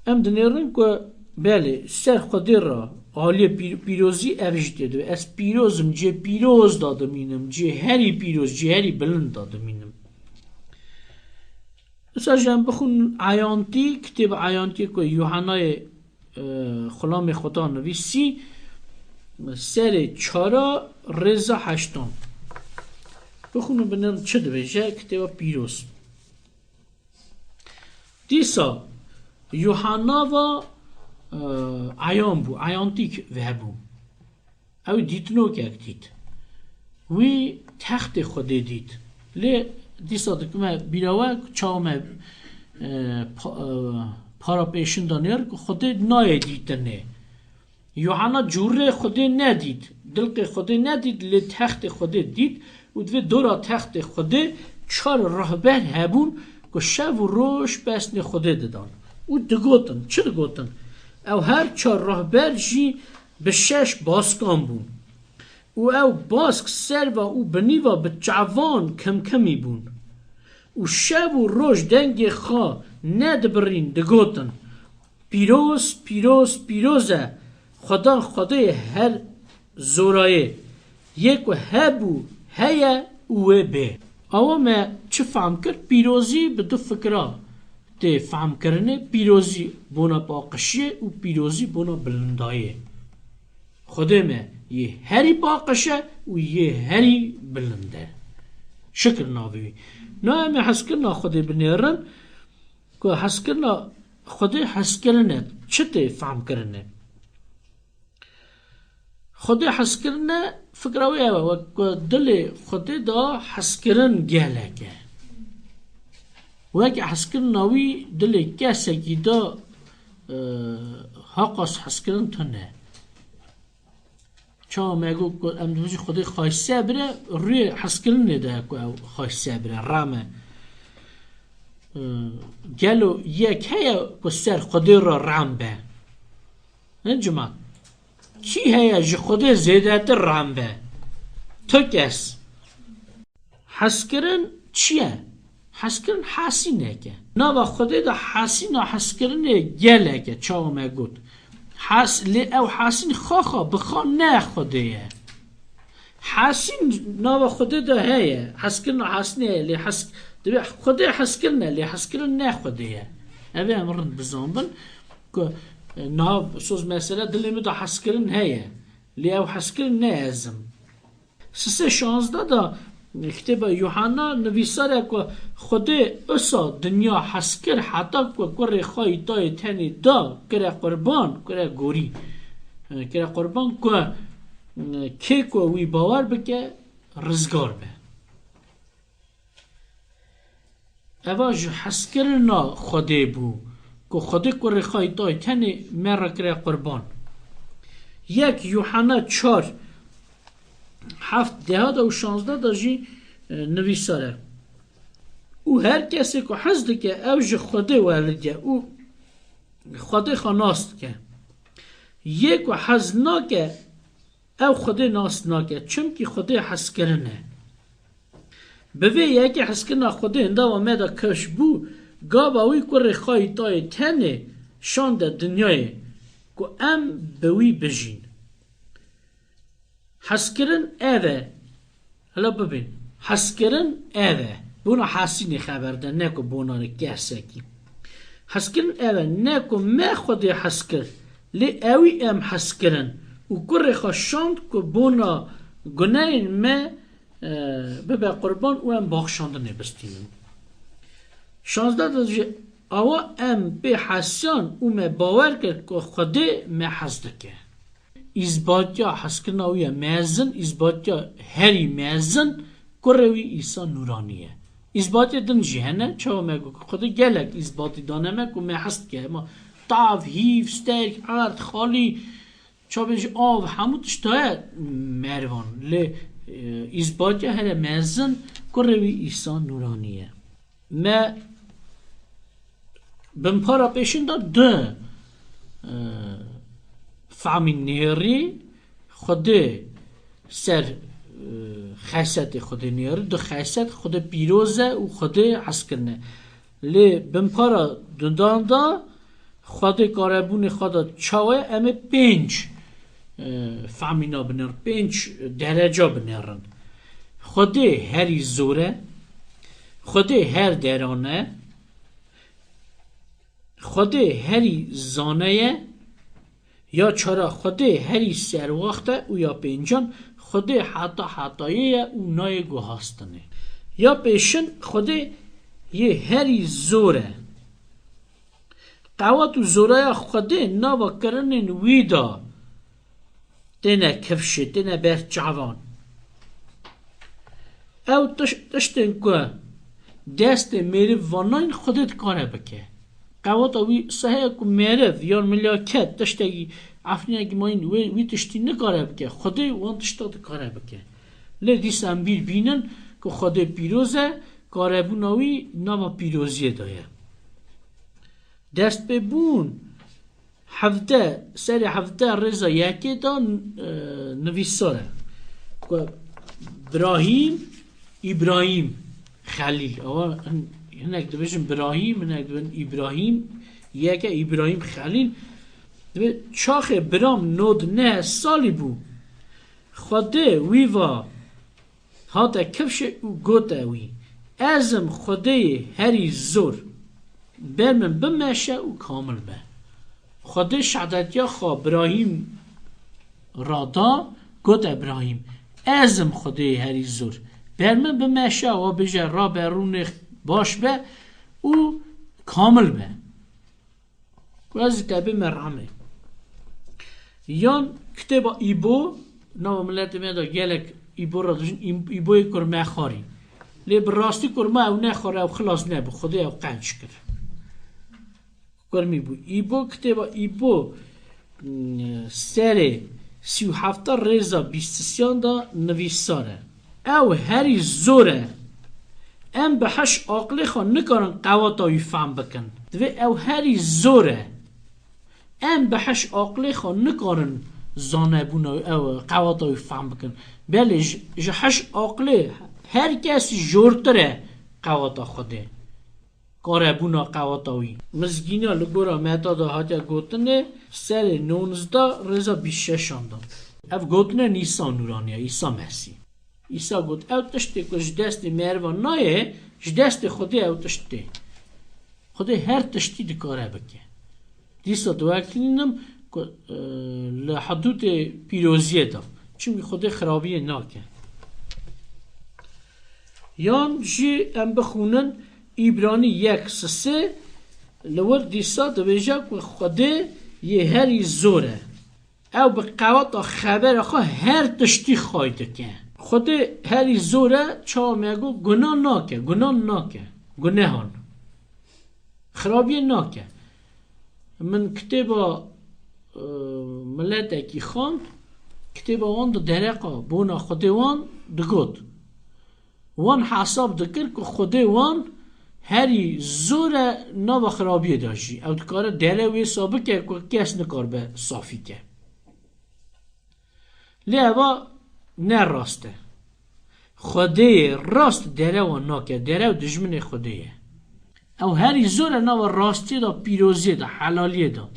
ام دنیرن که بله سر خودی را عالی پیروزی ارجده دو از پیروزم جه پیروز دادمینم جه هری پیروز جه هری بلند دادمینم مثلا جم بخون عیانتی کتاب عیانتی که یوحنای خلام خدا نویسی سر 4 رضا 8 بخونو بنام چه دویجه کتاب پیروز دیسا یوحنا و عیان بو عیانتیک وهبو او دیتنو که دید وی تخت خود دید لی دیسا دکمه بیراوه چاومه پارا پیشن دانیر که خود نای دیدنه یوحنا جوره خود ندید دلق خود ندید لی تخت خود دید و دوی دورا تخت خود 4 راهبر هبون که شب و روش بسن خود دادن و دگوتن چه دگوتن؟ او هر 4 راهبر جی به 6 باسکان بون او باسک سر و او بنی و به جوان کم کمی بون و شب و روش دنگ خواه ندبرین دگوتن پیروز پیروز پیروزه خدای هر زورایه یک و هبو هیا اوه به اما ما چه فهم کرد پیروزی به 2 فکره تی فهم کرنه پیروزی بونا باقشیه و پیروزی بونا بلندایه. خدا ما یه هری باقشه و یه هری بلنده. شکر ناوی. نه امی حس کرنا خدا بنیرن که حس کرنا خدا حس کرنه چه تی فهم کرنه. خدا حس کرنه فکرویه و دل خدا دا حس کرن گله که. و اگه حس کرناوی دل کسی که دا حقاس حس کرن تنه. چه میگو که امروزی خدا خواهیسته بره روی حس کرنه ده که خواهیسته بره رامه. گلو یک هیا که سر خدا را رام به. نجمع. کی هیا جه خدا زیده تر رام به. تو کس. حس کرن چیه؟ حس کرن حسینه که. نه و خدا دا حسینه حس کرنه گله که چه میگود. لی او حسین خواه بخوا نه خدایه. حسین ناو خدا دا هیه. حس کرن حسینه لی حس خدا حس کرنه لی حس کرن نه خدایه. اوه امرن بزنبن که ناو سوز مسئله دلیم دا حس کرن هیه. لی او حس کرن نه ازم. 3:16 دا کتاب یوحنا نویساره که خدا اصا دنیا حس کر حتی که کره خواهی تای تنی دا کره قربان کره گوری کره قربان که که وی باور بکه رزگار به اواج حس کرنا خدا بو که خدا کره خواهی تای تنی مره کره قربان. یک یوحنا 4 7:10 دا جی نویساره او هر کسی که حزد که اوج خدا ولده او خدا خناست که یک و حزد ناکه او خدا ناست ناکه چون که خدا حس کرنه بوی یکی حس کرنه خدا انده و مده کش بو گابا وی کره خواهی تای تنه شانده دنیای که ام بوی بجین حس کرن اوه هلا ببین حس کرن اوه بونا حسینی خبر ده نکو بونا رو کسه کی حس کرن اوه نکو ما خودی حس کرد لی اوی ام حس کرن و کره خوشاند که بونا گناهین ما ببه قربان و ام باخشانده نبستیم 16 دا اوا ام به حسیان و ما باور کرد که خودی ما حسده که ازباطیا حس کرناویه مزن ازباطیا هری مزن کروی ایسا نورانیه ازباطیا دن جهنه چه میگو خدا گلک ازباطی دانه میگو می حست که ما طاف هیف سترک عرض خالی چه بینش آو همو تشتای مروان لی ازباطیا هری مزن کروی ایسا نورانیه ما بمپارا پیشن دا ده فهمین نیاری خدا سر خیست خدا نیاری دو خیست خدا پیروزه و خدا حس کرنه لی بمپارا دندان دا خدا کاربون خدا چاوه امه 5 فهمینا بنر 5 درجه بنرن خدا هری زوره خدا هر درانه خدا هری زانه یا چرا خدا هری سر وقته و یا پنجان خدا حتایه و نای گوهاستنه یا پیشن خدا یه هری زوره قوات و زوره خدا نوا کرنن ویدا دینه کفشه دینه بر جوان او تشتن که دست میری واناین خودت کاره بکه قوات اوی صحیح که میرف یا ملیاکت تشتگی افنی اگه ما این وی تشتی نکاره بکه خدای وان تشتاد کاره بکه لی دیسان بیر بینن که خدای پیروزه کاره بوناوی نام پیروزیه دایه دست به بون سر 17 رضا یکی دا نویساره که ابراهیم خلیل هنک دوشن ابراهیم هنک دوشن ابراهیم یکی ابراهیم خلیل دوی چاخ برام 9 سالی بو خدا ویوا هاتا کفش او گوتا وی ازم خدای هری زور برمن بمشه و کامل به خود شهادتیا خو ابراهیم رادا گد ابراهیم ازم خدای هری زور برمن بمشه و بجه را برون باش به او کامل به و از تبه مرحمه یان کتاب ایبو نو ملت میاد گلک ایبو را داشتن ایبوی کرمه خاری لی براستی کرمه او نخوره او خلاص نبو خدای او قنچ کرد کرمی بو ایبو کتاب ایبو سر 37 رزا 23 دا نویساره او هری زوره ام به هش عقل خون نکارن قواتایی فهم بکن دوی او هری زوره ام به هش عقل خون نکارن زانه بونه او قواتایی فهم بکن بله جه هش عقل هر کسی جورتره قواتا خوده کاره بونه قواتایی مزگینا لگورا متادا هاتیا گوتنه سر 19 رزا 26 دا او گوتنه نیسا نورانیه ایسا مسیح ایسا گوت او تشتی که جدست مهربان نایه جدست خودی او تشتی خودی هر تشتی دکاره بکه دیسا دعا کنینم لحدود پیروزیه دا چون خودی خرابیه ناکه یان جی ام بخونن ایبرانی 1:3 لور دیسا دویجا که خودی یه هری زوره او به قوات خبر خو هر تشتی خواهده که خود هری زوره چا میگو گناه ناکه گناهان خرابی ناکه من کتابا ملت اکی خواند کتابا وان دا درقا بونا خود وان دگود وان حساب دکر که خود وان هری زوره نو خرابی داشتی او دکاره دره وی سابه که کس نکار به صافی که لیوا نه راسته خدای راست دره و ناکه دره و دجمن خدایه او هری زور نو راستی دا پیروزی دا حلالی دا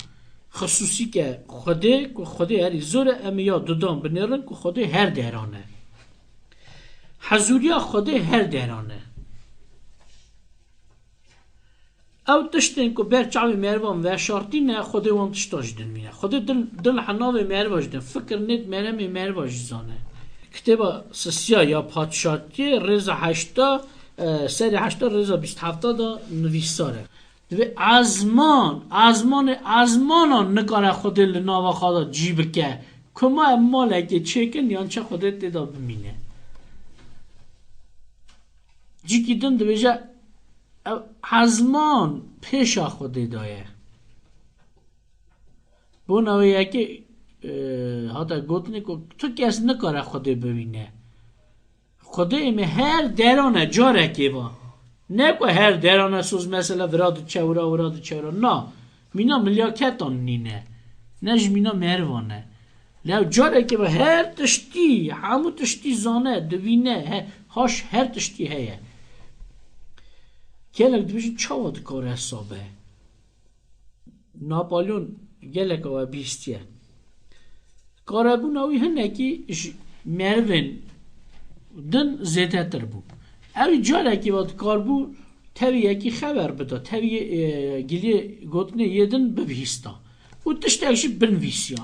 خصوصی که خدای هری زور امی یا دودان بنیرن که خدای هر درانه حضوریا خدای هر درانه او تشتین که بر چاوی مهربان و شارتی نه خدای وان تشتاش دن مینه خدای دل حناوی مهرباش دن فکر نید مرمی مهرباش زانه کتابا سسیا یا پادشاهی رزا 8 سری 8 رزا 27 دا نویساره دوی ازمان نکاره خودی لناوا خدا جیب که کما مالکه چکن یان چه خودی تیدا بمینه جی کدن دوی جا ازمان پیشا خودی دایه بو نویه که حتی گوتنی که تو کس نکاره خودی ببینه خودی ایمه هر درانه جاره که با نه که هر درانه سوز مثلا وراد چورا نه مینا ملیاکتان نینه نج مینا مهروانه لو جاره که با هر تشتی همو تشتی زانه دوینه هاش هر تشتی هیه گلک دویشی چاواد کار حسابه ناپالیون گلک و بیستیه کارابو نوی هنه که مروین دن زیده تر بو اوی جاره که واد کار بو تاوی یکی خبر بدا تاوی گلی گوتنه یدن ببیستا و تشتاکشی بنویسیا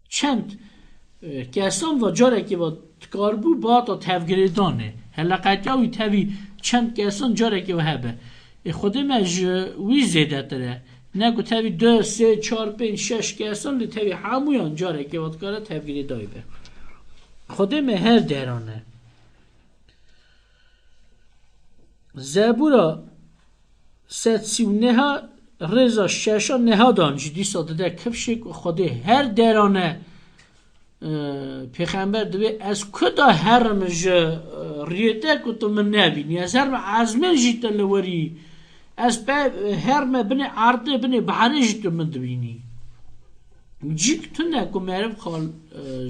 چند کسان و جاره که واد کار بو با تا تفگریدانه هلقیت اوی تاوی چند کسان جاره که و هبه خود مج وی زیده تره نگو تاوی 2 3 4 5 6 کسان لی تاوی همویان جاره که وادکاره تفگیری دایی به خود مهر درانه زبورا 139 رزا 6 نه دانجی دی ساده ده کفشی خود هر درانه پیغمبر دوی از کدا هرمج ریته که تو من نبینی از هرم عزمه جیتا لوری از هرم بنی عرضه بنی بحری جیتا من دوینی جیک تو نکو مرم خال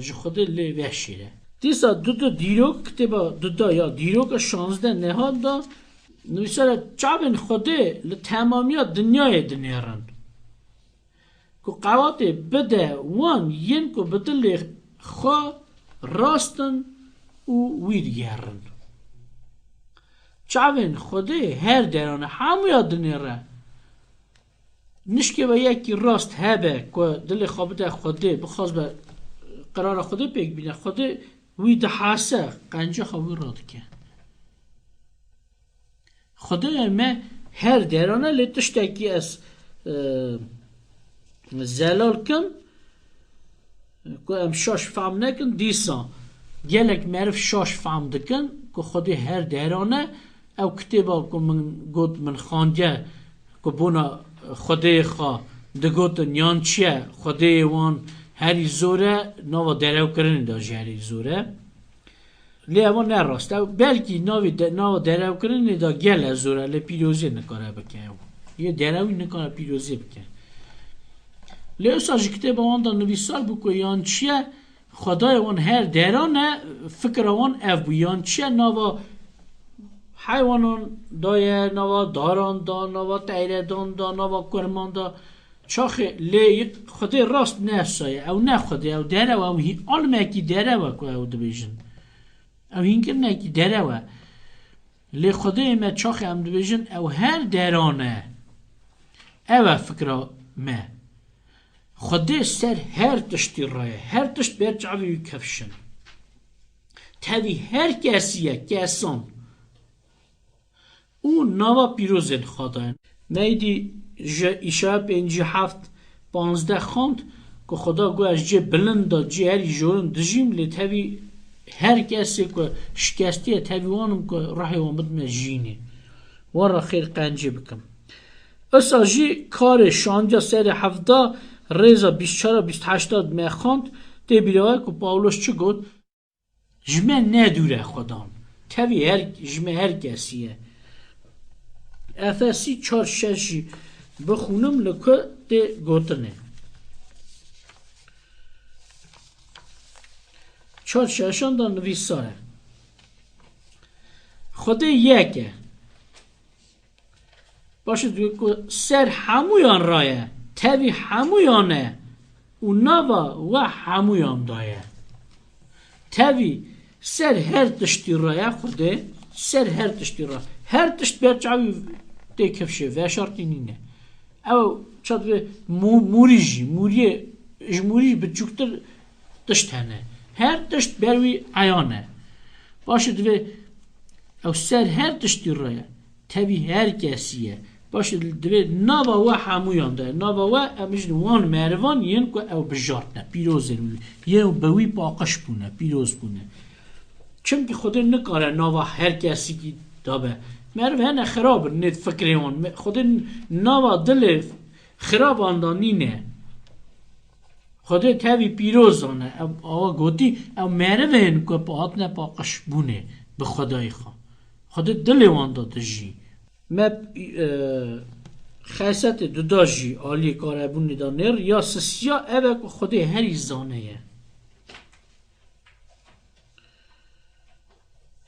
جخوده لی وحشیره دیسا دو دیروک کتبا دو یا دیروک 16 نهاد دا نویساره چابن خوده لتمامیات دنیای دنیارن که قوات بده وان ین که بدل خواه راستن و ویرگرن چاوین خودی هر درانه همو یاد نیره نشکه و یکی راست هبه که دل خوابده خودی بخواست به قرار خودی پیک بینه خودی وی ده حاسه قنجه خوابی راد که خودی ما هر درانه لطشتکی از زلال کن که ام شاش فهم نکن دیسا گلک معرف شاش فهم دکن که خودی هر درانه او کتابا که من گود من خانده که بونا خودی خواه دگوت نیان چیه خودی وان هری زوره نوا درو کرنی داشت هری زوره لی اوان نراست بلکی نوا درو کرنی دا گل زوره لی پیروزی نکاره بکن یه دروی نکاره پیروزی بکن لی اصاج کتاب وان دا نویسال بو که یان چیه خدای وان هر درانه فکر وان اف بو یان چیه نوا حیوانان دایه نوا داران دا نوا تایردان دا نوا کرمان دا چاخه لی خدای راست نسایه او نه خدای او دره و او هی علمه کی دره و که او دبیجن او هینکر نه کی دره و لی خدای ما چاخه هم دبیجن او هر درانه او فکر ما خدای سر هر تشتی رایه هر تشت برچاوی کفشن تاوی هر کسیه کسان اون نوا پیروزن خدایان میدی ایشا 57-15 خوند که خدا گو از جه بلند دا جه هری جورن دجیم لی تاوی هر کسی که شکستیه تاوی وانم که راحی وامد من جینه وارا خیر قنجه بکم اصلا جی کار 16-17 ریزا 24-28 می خوند تی بیروه که پاولوس چه گود جمع ندوره خدان تاوی جمع هر کسیه افسی 4-6 بخونم لکه ده گوتنه 4-6 دا نویساره خدا یکه باشه دوی که سر همویان رایه تاوی همویانه و نوا و همویان دایه تاوی سر هر تشتی رایه خدا سر هر تشتی رایه هر تشت برچاوی ده کفشه و شرطی نینه او چاد به موری بچوکتر تشت هنه هر تشت بروی عیانه باشه دوی او سر هر تشتی رایه تبی هر کسیه باشه دوی ناوا و همویان ده ناوا و امیجن وان مروان ین که او بجارت نه پیروز روی یه بوی باقش بونه پیروز بونه چون که خود نکاره ناوا هر کسی که دابه مرو هنه خراب نید فکریون خود نوا دل خراب آندانی نه خود تاوی پیروزانه آوا گوتی او مرو هن که پاعت نه پاقش بونه به خدای خود دل وان داده جی ما خیست دودا جی آلی کاره بونه دانر یا سسیا اوه که خود هری زانه یه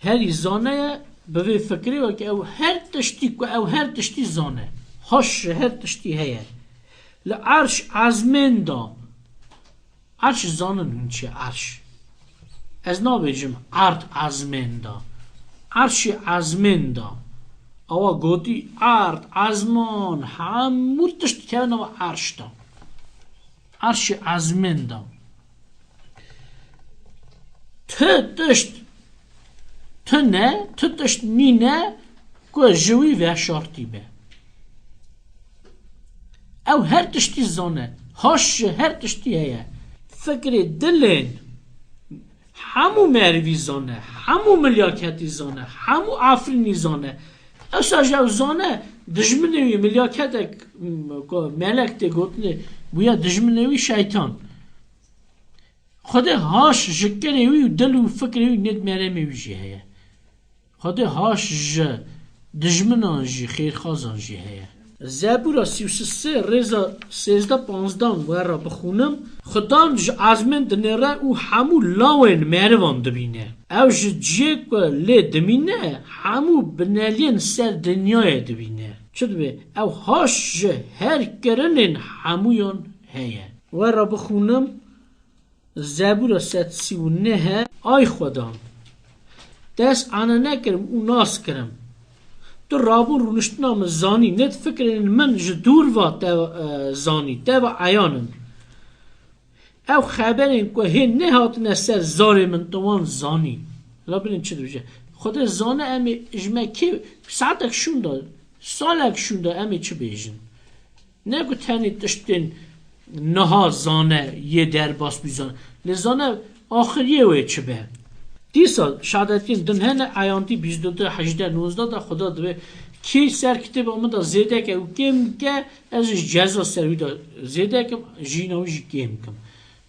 هری زانه به فکری و که او هر تشتی زانه هاش هر تشتی هیه لعرش عزمین دا عرش زانن هنچه عرش از نابیجم عرد عزمین دا عرش عزمین دا اوا گوتی عرد عزمان همور تشتی که نو عرش دا عرش عزمین دا تشت تو تشت نینه که جوی و شارتی به او هر تشتی زانه هاش هر تشتی هیه فکر دلین همو مروی زانه همو ملیاکتی زانه همو آفرینی زانه اصلا جو زانه دجمنوی ملیاکت ملک ده گوتنه بویا دجمنوی شیطان خود هاش جکروی و دل و فکروی ند مرمی جی هیه خود هاش دجمنان جی خیرخوازان جی هیه زبورا 33 رزا 13-15 ورا بخونم خدان ج عزمن دنره او همو لاوین مروان دبینه او جیک لی دمینه همو بنالین سر دنیای دبینه چود به او هاش هر کرنین همویان هیه ورا بخونم زبورا 139 آی خدان دست آنه نکرم او ناس کرم تو رابون رونشتنام زانی نت فکرین من جدور و تا زانی تا و عیانن او خبرین که هی نهات نسر زار من توان زانی لا ببین چه دوجه خود زانه امی اجمه کی ساعتک شوندا سالک شوندا امی چه بیجن نگو تنی تشتین نها زانه یه در باس بیزانه لزانه آخریه وی چه به دیسا شهادتین دن هنه عیانتی 22 18 19 دا خدا دوه کی سر کتاب آمده زیده که او کم که ازش جزا سروی دا زیده کم جیناوی کم کم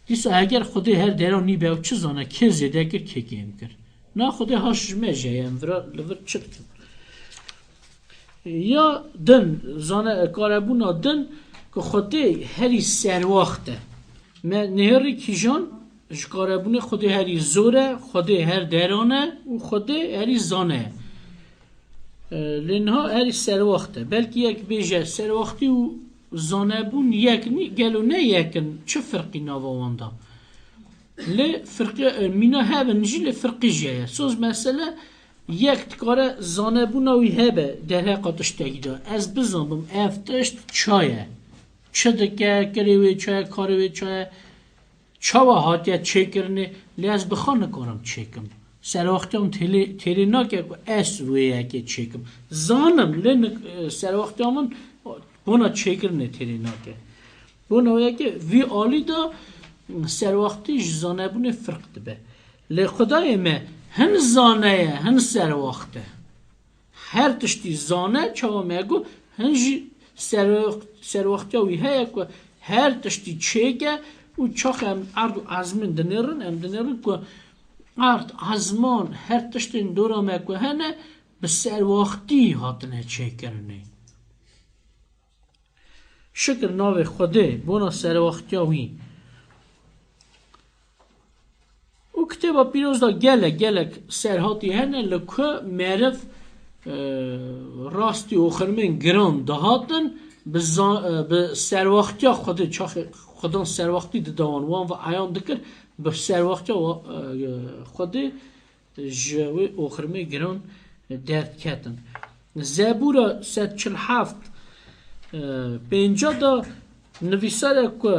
دیسا اگر خدا هر درانی به او چه زانه که زیده کر که کم کر نه خدا هاش جمعه یم ورا لور چت کن یا دن زانه کاربونا دن که خدا هری سر وقته نهری کیجان جکاربونه خود هری زوره خود هر درانه و خود هری زانه لنها هری سر وقته بلکه یک بیجه سر وقتی و زانه بون یک نی گلو نه یکن چه فرقی ناوانده لی فرقی مینا هبن جی لی فرقی جایه سوز مثلا یک تکاره زانه بونا وی هبه در حقاتش تگیده از بزنبم افتشت چایه چه دکه کریوی چایه کاروی چایه چاوا هاتیا چیکرنه لیاز بخانه کارم چیکم سر وقتم تیلی نکه اس ویه که چیکم زانم لین سر وقتمون بونا چیکرنه تیلی نکه بونا ویه که وی آلی دا سر وقتیش زانه بونه فرق دبه لی خدای ما هن زانه هن سر وقته هر تشتی زانه چاوا میگو هنجی سر وقتی ویه که هر تشتی چیکه و چاخ هم ارد و عزمین دنیرن که ارد عزمان هر تشتین دورا مکو هنه به سر وقتی هاتنه چه کرنه شکر ناو خوده بونا سر وقتی هاوی و کتابا پیروز دا گلک سر هاتی هنه لکه معرف راستی اوخرمین گران دهاتن به سر وقتی خوده چاخ خودان سر وقتی دوان وان و عیان دکر به سر وقتی خودی جوی آخرمی گران درد کتن زبورا 147 پنجا دا نویساره که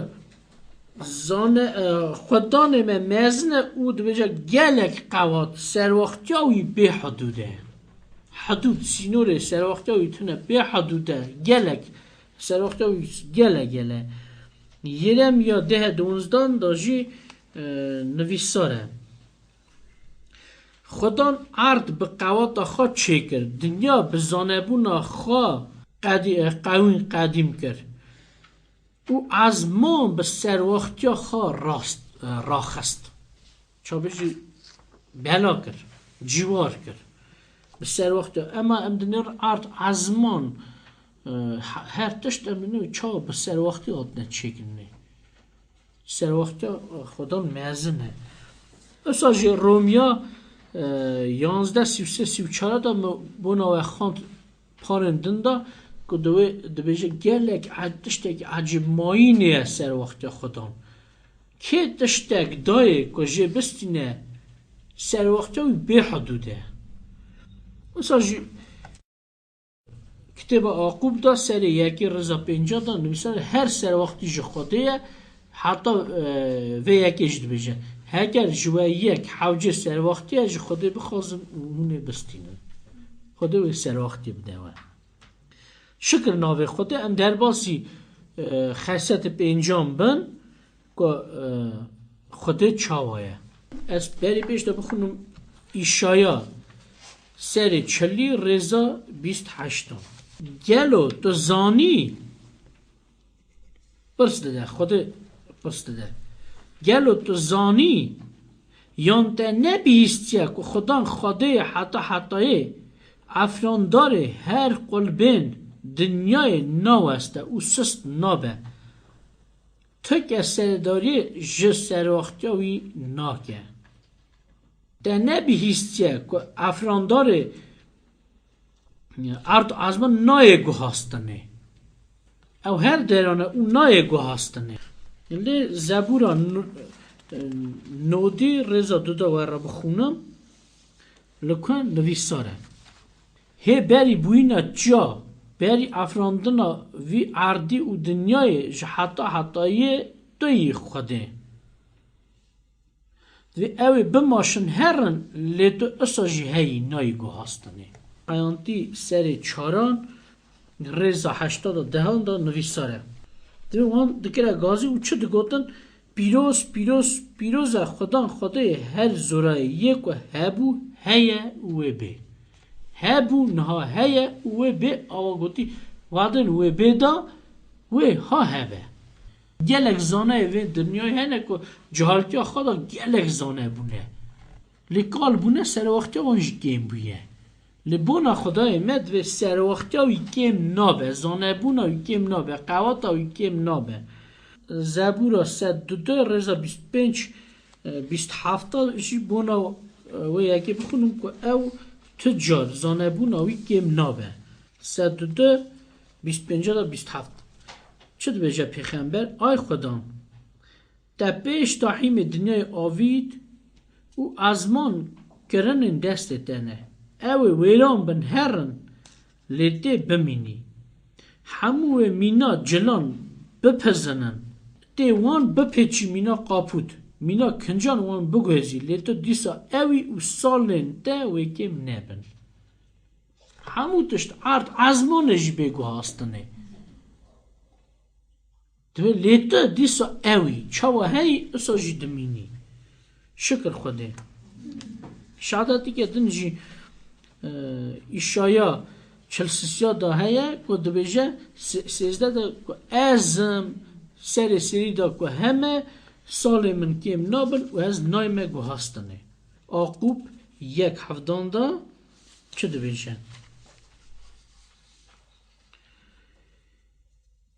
زانه خودان مزنه او دویجا گلک قوات سر وقتی اوی به حدوده حدود سینوره سر وقتی اوی تونه به حدوده گلک سر وقتی اوی گله یرم یا 10-12 داجی نویساره خودان ارد به قوات خود چه کرد دنیا به زانبون خود قدیم کرد او از ما به سروختی خود راخست چا بجی بلا کرد جوار کرد به سروختی اما امدنیر ارد از ما هر تشت امنوی چا به سر وقتی آدنه چیکنه سر وقتی خودان مزنه اصلا رومیا 11-33-34 دا بونا و خاند پارندن دا که دویجه گلک تشتک عجیب ماینه سر وقتی خودان که تشتک دای که جه بستینه سر وقتی به حدوده اصلا کتاب عقوب دا سر یکی رضا 50 دا نویسان هر سر وقتی جو خوده حتی و یکی جد بجه اگر جو یک حوجه سر وقتی جو خوده بخوازم اونه بستینه خوده و سر وقتی بدوه شکر ناوه خوده ام در باسی خاصیت 5 بن که خوده چاوایه از بری پیش دا بخونم ایشایا سر 40 رضا 28 گلو تو زانی پرس ده خود پرس ده گلو تو زانی یان تا نبیستیا که خودان خوده حتی افرانداره هر قلبین دنیای نوسته او سست نابه تو که سرداری جه سر وقتیاوی ناکه تا نبیستیا که افرانداره ارد از من نای گوهاستنه او هر درانه او نای گوهاستنه لی زبورا نودی رضا دودا و را بخونم لکن نویساره هی بری بوینا جا بری افراندنا وی عردی و دنیای حتی دوی خوده و اوی بماشن هرن لیتو اساجی هی نای گو هستنه قیانتی سری چاران رزا 80 دهان دا نویساره دوی وان دکره گازی و چه دگوتن پیروز خدای هر زورای یک و هبو هیه و بی هبو نها هیه و بی آوا گوتی وادن و بی دا و ها هبه گلک زانه و دنیای هنه که جهالتی خدا گلک زانه بونه لیکال بونه سر وقتی اونج گیم بویه لبونا خدای مد و سر وقتی اوی گیم نابه زانه بونا اوی گیم نابه قوات اوی گیم نابه زبورا 102 رزا 25 27 اشی بونا و یکی بخونم که او تجار زانه بونا اوی گیم نابه 102 25 تا 27 چه دو بجه پیغمبر آی خدا در پیش تاحیم دنیای آوید و ازمان کرنن دست دنه او ویلان بن هرن لیده بمینی همو مینا جلان بپزنن دیوان بپیچی مینا قاپود مینا کنجان وان بگوزی لیده دیسا اوی و سالن ده ویکیم نبن همو تشت عرض ازمانش بگو هستنه دوی لیتا دیسا اوی چاوه هی اساجی دمینی شکر خوده شهادتی که دنجی ایشایا 40 دا هیا که دو بیجه 13 دا که ازم سری دا که همه سال من کم نابن و از نایمه گو هستنه آقوب 1:7 دا چه دو بیجه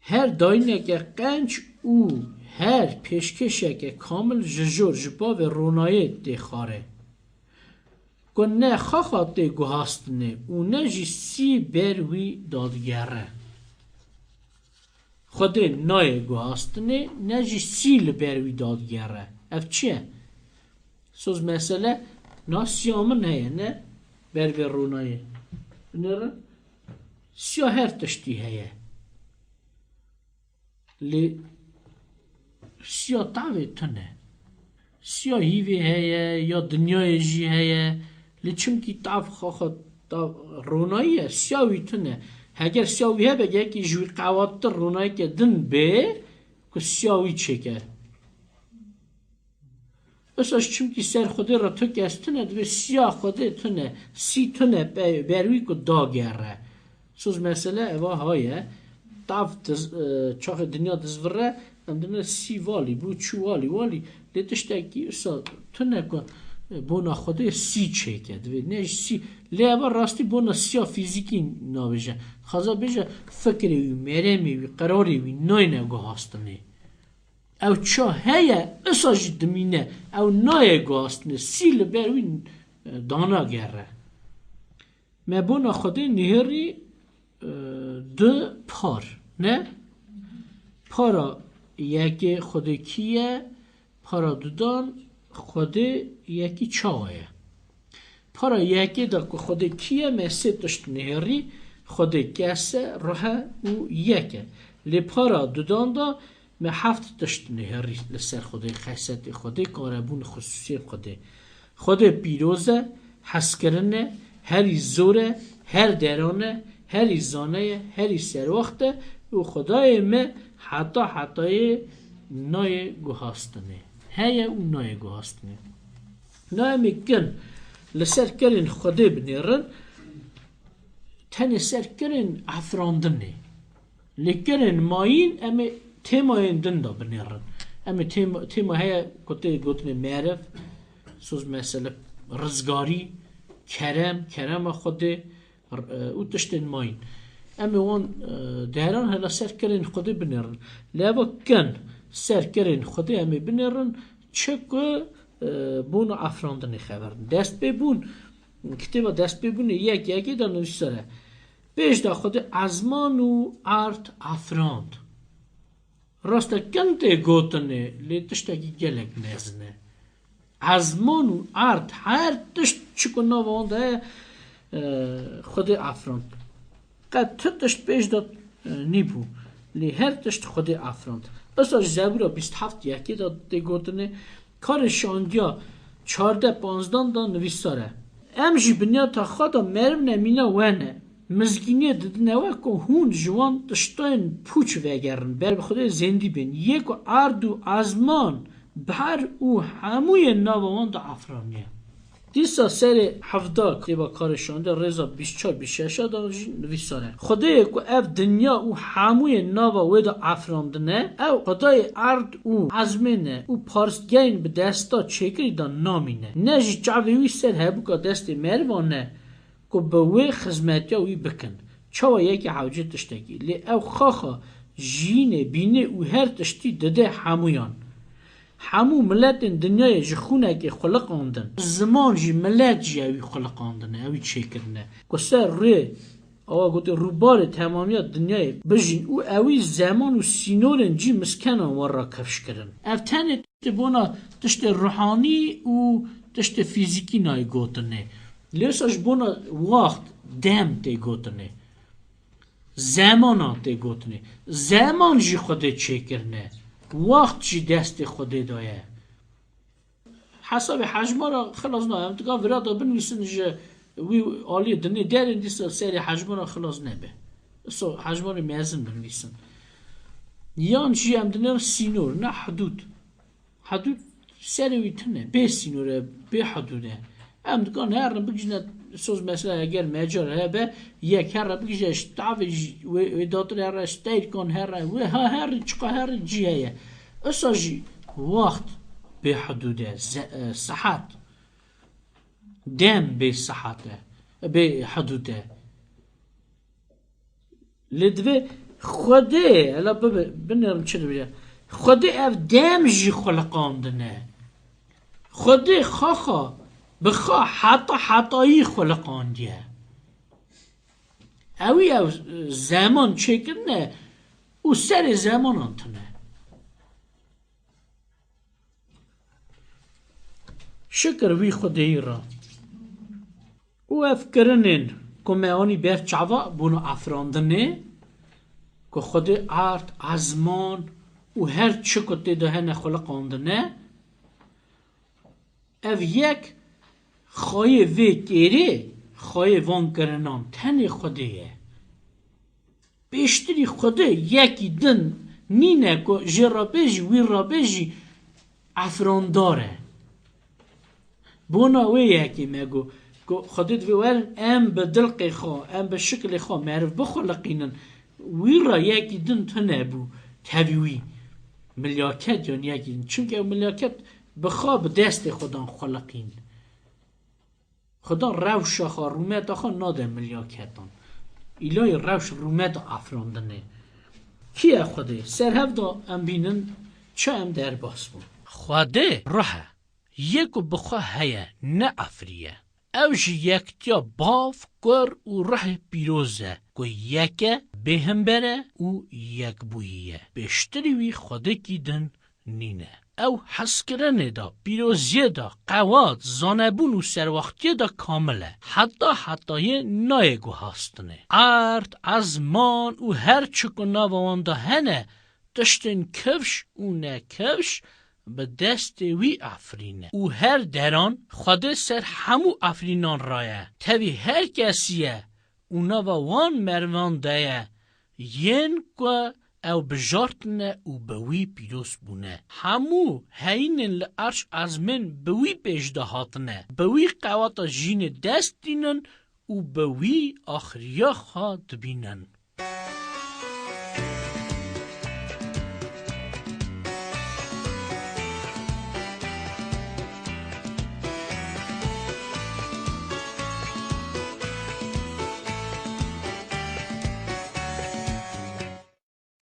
هر داینه که قنچ او هر پیشکشه که کامل ججور جبا و رونایه دی خاره که نه خواهد دی گوهستنه او نه جی سی بروی دادگره خود نای گوهستنه نه جی سی لبروی دادگره اف چیه؟ سوز مسئله نا سیامن هیه نه بروی رونایه نره سیا هر تشتی هیه لی سیا تاوی تنه سیا هیوی هیه یا دنیای جی هیه لی چونکی تاو خواهد روناییه سیاوی تنه اگر سیاوی هی بگه که جوی قوات رونایی که دن به که سیاوی چکه اساس چونکی سر خوده را تو گستنه دوی سیا خوده تنه سی تنه بروی که داگره سوز مسئله اوه هایه تاو چاق دنیا دزوره ام دنه سی والی بو چو والی لیتشتاکی اسا تنه که بونا خوده سی چکه دوی نیش سی لیابا راستی بونا سیا فیزیکی نابیجه خازا بیجه فکری وی مرمی وی قراری وی ناینه گو هستنه او چا هیا اسا جدمینه او نای گو هستنه سی لبر وی دانا گره ما بونا خوده نهری دو پار نه پارا یکی خوده کیه پارا دودان خوده یکی چاوه پارا یکی دا که خوده کیه مسه تشت نهری خوده کسه روح و یکه لی پارا دودان دا ما 7 تشت نهری لسر خوده خیست خوده کاربون خصوصی خوده پیروزه حس کرنه هری زوره هر درانه هری زانه هری سروخته و خدای ما حتی نای گوهاستنه هیا و نای گوهاستنه نای میکن لسر کرن خوده بنیرن تنی سر کرن افراندنه لکرن ماین امی تیماین دندا بنیرن امی تیما هیا کتی گوتنه معرف سوز مثلا رزگاری کرم خوده او تشتن ماین امی وان دهران هلا سر کرن خوده بنیرن لابا کن سر کرن خوده امی بنیرن چکو بونو افراندنی خبرن دست ببون کتابا دست ببون یکی دا نوشتره پیش دا خوده ازمان و ارت افراند راستا کنده گوتنه لی تشتاکی گلک نزنه ازمان و ارت هر تشت چکو نوانده خود افراند قد تشت پیش داد نیبو لی هر تشت خود افراند اصلا زبورا 27 یکی داد گوتنه کار شاندیا 14-15 دا نویساره امجی بنیا تا خدا مرم نمینا ونه مزگینی ددنه که هون جوان تشتاین پوچ وگرن بر بخوده زندی بین یکو عرض و ازمان بر او هموی ناوان دا افرانیه دیسا سر 17 که با کار شانده رضا 24-26 دا نویساره خدای که اف دنیا او هموی ناوا ویدا افراندنه او خدای ارد او عزمینه او پارسگین به دستا چکری دا نامینه نجی چاویوی سر هبو که دست مروانه که به وی خزمتی اوی بکن چاوا یکی حوجه تشتگی لی او خاخا جینه بینه او هر تشتی دده همویان همو ملت دنیای جخونه که خلق آندن زمان جی ملت جی اوی خلق آندنه اوی چه کرنه که سر ری آوا گوته روبار تمامیات دنیای بجین او اوی زمان و سینورن جی مسکنان ورا کفش کرن افتنه تبونا تشت روحانی و تشت فیزیکی نای گوتنه لیساش بونا وقت دم تی گوتنه زمانا تی گوتنه زمان جی خوده چه کرنه وقت جی دست خوده دایه حساب حجمه را خلاص نه هم تکا ورادا بنویسن جه وی آلی دنی درین دیسا سری حجمه را خلاص نبه سو حجمه را میزن بنویسن یان جی هم دنی سینور نه حدود سری وی تنه به سینوره به حدوده هم دکان هر بگیجنه سوز مثلا اگر مجار هبه یک هر بگیجه اشتعوی و داتر هر اشتاید کن هر چقا هر جیه اصلا جی وقت به حدوده صحت دم به صحته به حدوده لدوه خوده الا بنرم چه بگه خوده اف دم جی خلقاندنه خوده خاخا بخوا حتایی خلقان دیه اوی او زمان چکر نه او سر زمان انتنه شکر وی خودی را او افکرنین که میانی بر چعوا بونو افراندنه که خود عرض ازمان او هر چکتی ده هنه خلقاندنه او یک خواهی وی گیره خواهی وان کرنان تنی خودیه بیشتری خوده یکی دن نینه که جی را بیجی وی را بیجی افرانداره بونا وی یکی میگو که خودت وی ورن ام به دلقی خواه ام به شکل خواه معرف بخلقینن وی را یکی دن تنه بو تاویوی ملیاکت یعنی یکی دن چونکه ملیاکت بخواه به دست خودان خلقین خدا روش آخا رومیت آخا ناده ملیاکتان ایلای روش رومیت افراندنه کیه خوده؟ سرهفدا ام بینن چه ام در باس بون خوده روحه یکو بخواه هیه نه افریه اوش یکتیا باف کر و روح پیروزه که یکه به هم بره و یک بوییه بیشتری وی خوده کی دن نینه او حس کرنه دا پیروزیه دا قواد زانبون و سروختیه دا کامله حتی نایگو هستنه عرض ازمان و هر چکو ناوان دا هنه تشتن کفش و نکفش به دست وی افرینه او هر دران خود سر همو افرینان رایه تاوی هر کسیه اونا وان مروان دایه ین که او بجارتنه او بوی پیروز بونه همو هینن لعرش از من بوی پیشدهاتنه بوی قواتا جین دست دینن او بوی آخریا خواد بینن